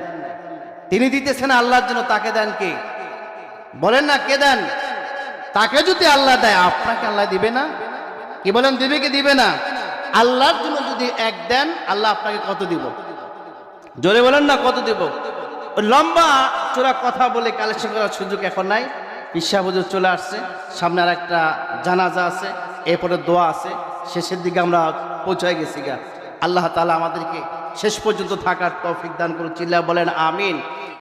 [SPEAKER 2] তিনি দিতেছেন আল্লাহর জন্য, তাকে দেন কে? বলেন না, কে দেন? তাকে যদি আল্লাহ দেয়, আপনাকে আল্লাহ দিবে না? কি বলেন, দিবে কি দিবে না? আল্লাহর জন্য যদি 1 দেন, আল্লাহ আপনাকে কত দিব? জোরে বলেন না, কত দিব? লম্বা চোরা কথা বলে কালেকশন করার সুযোগ এখন নাই। ঈশা হুজুর চলে আসছে, সামনে আর একটা জানাজা আছে, এরপরে দোয়া আছে, শেষের দিকে আমরা পৌঁছায় গেছি গা। আল্লাহ তাআলা আমাদেরকে শেষ পর্যন্ত থাকার তৌফিক দান করুন। চিল্লা বলেন আমিন।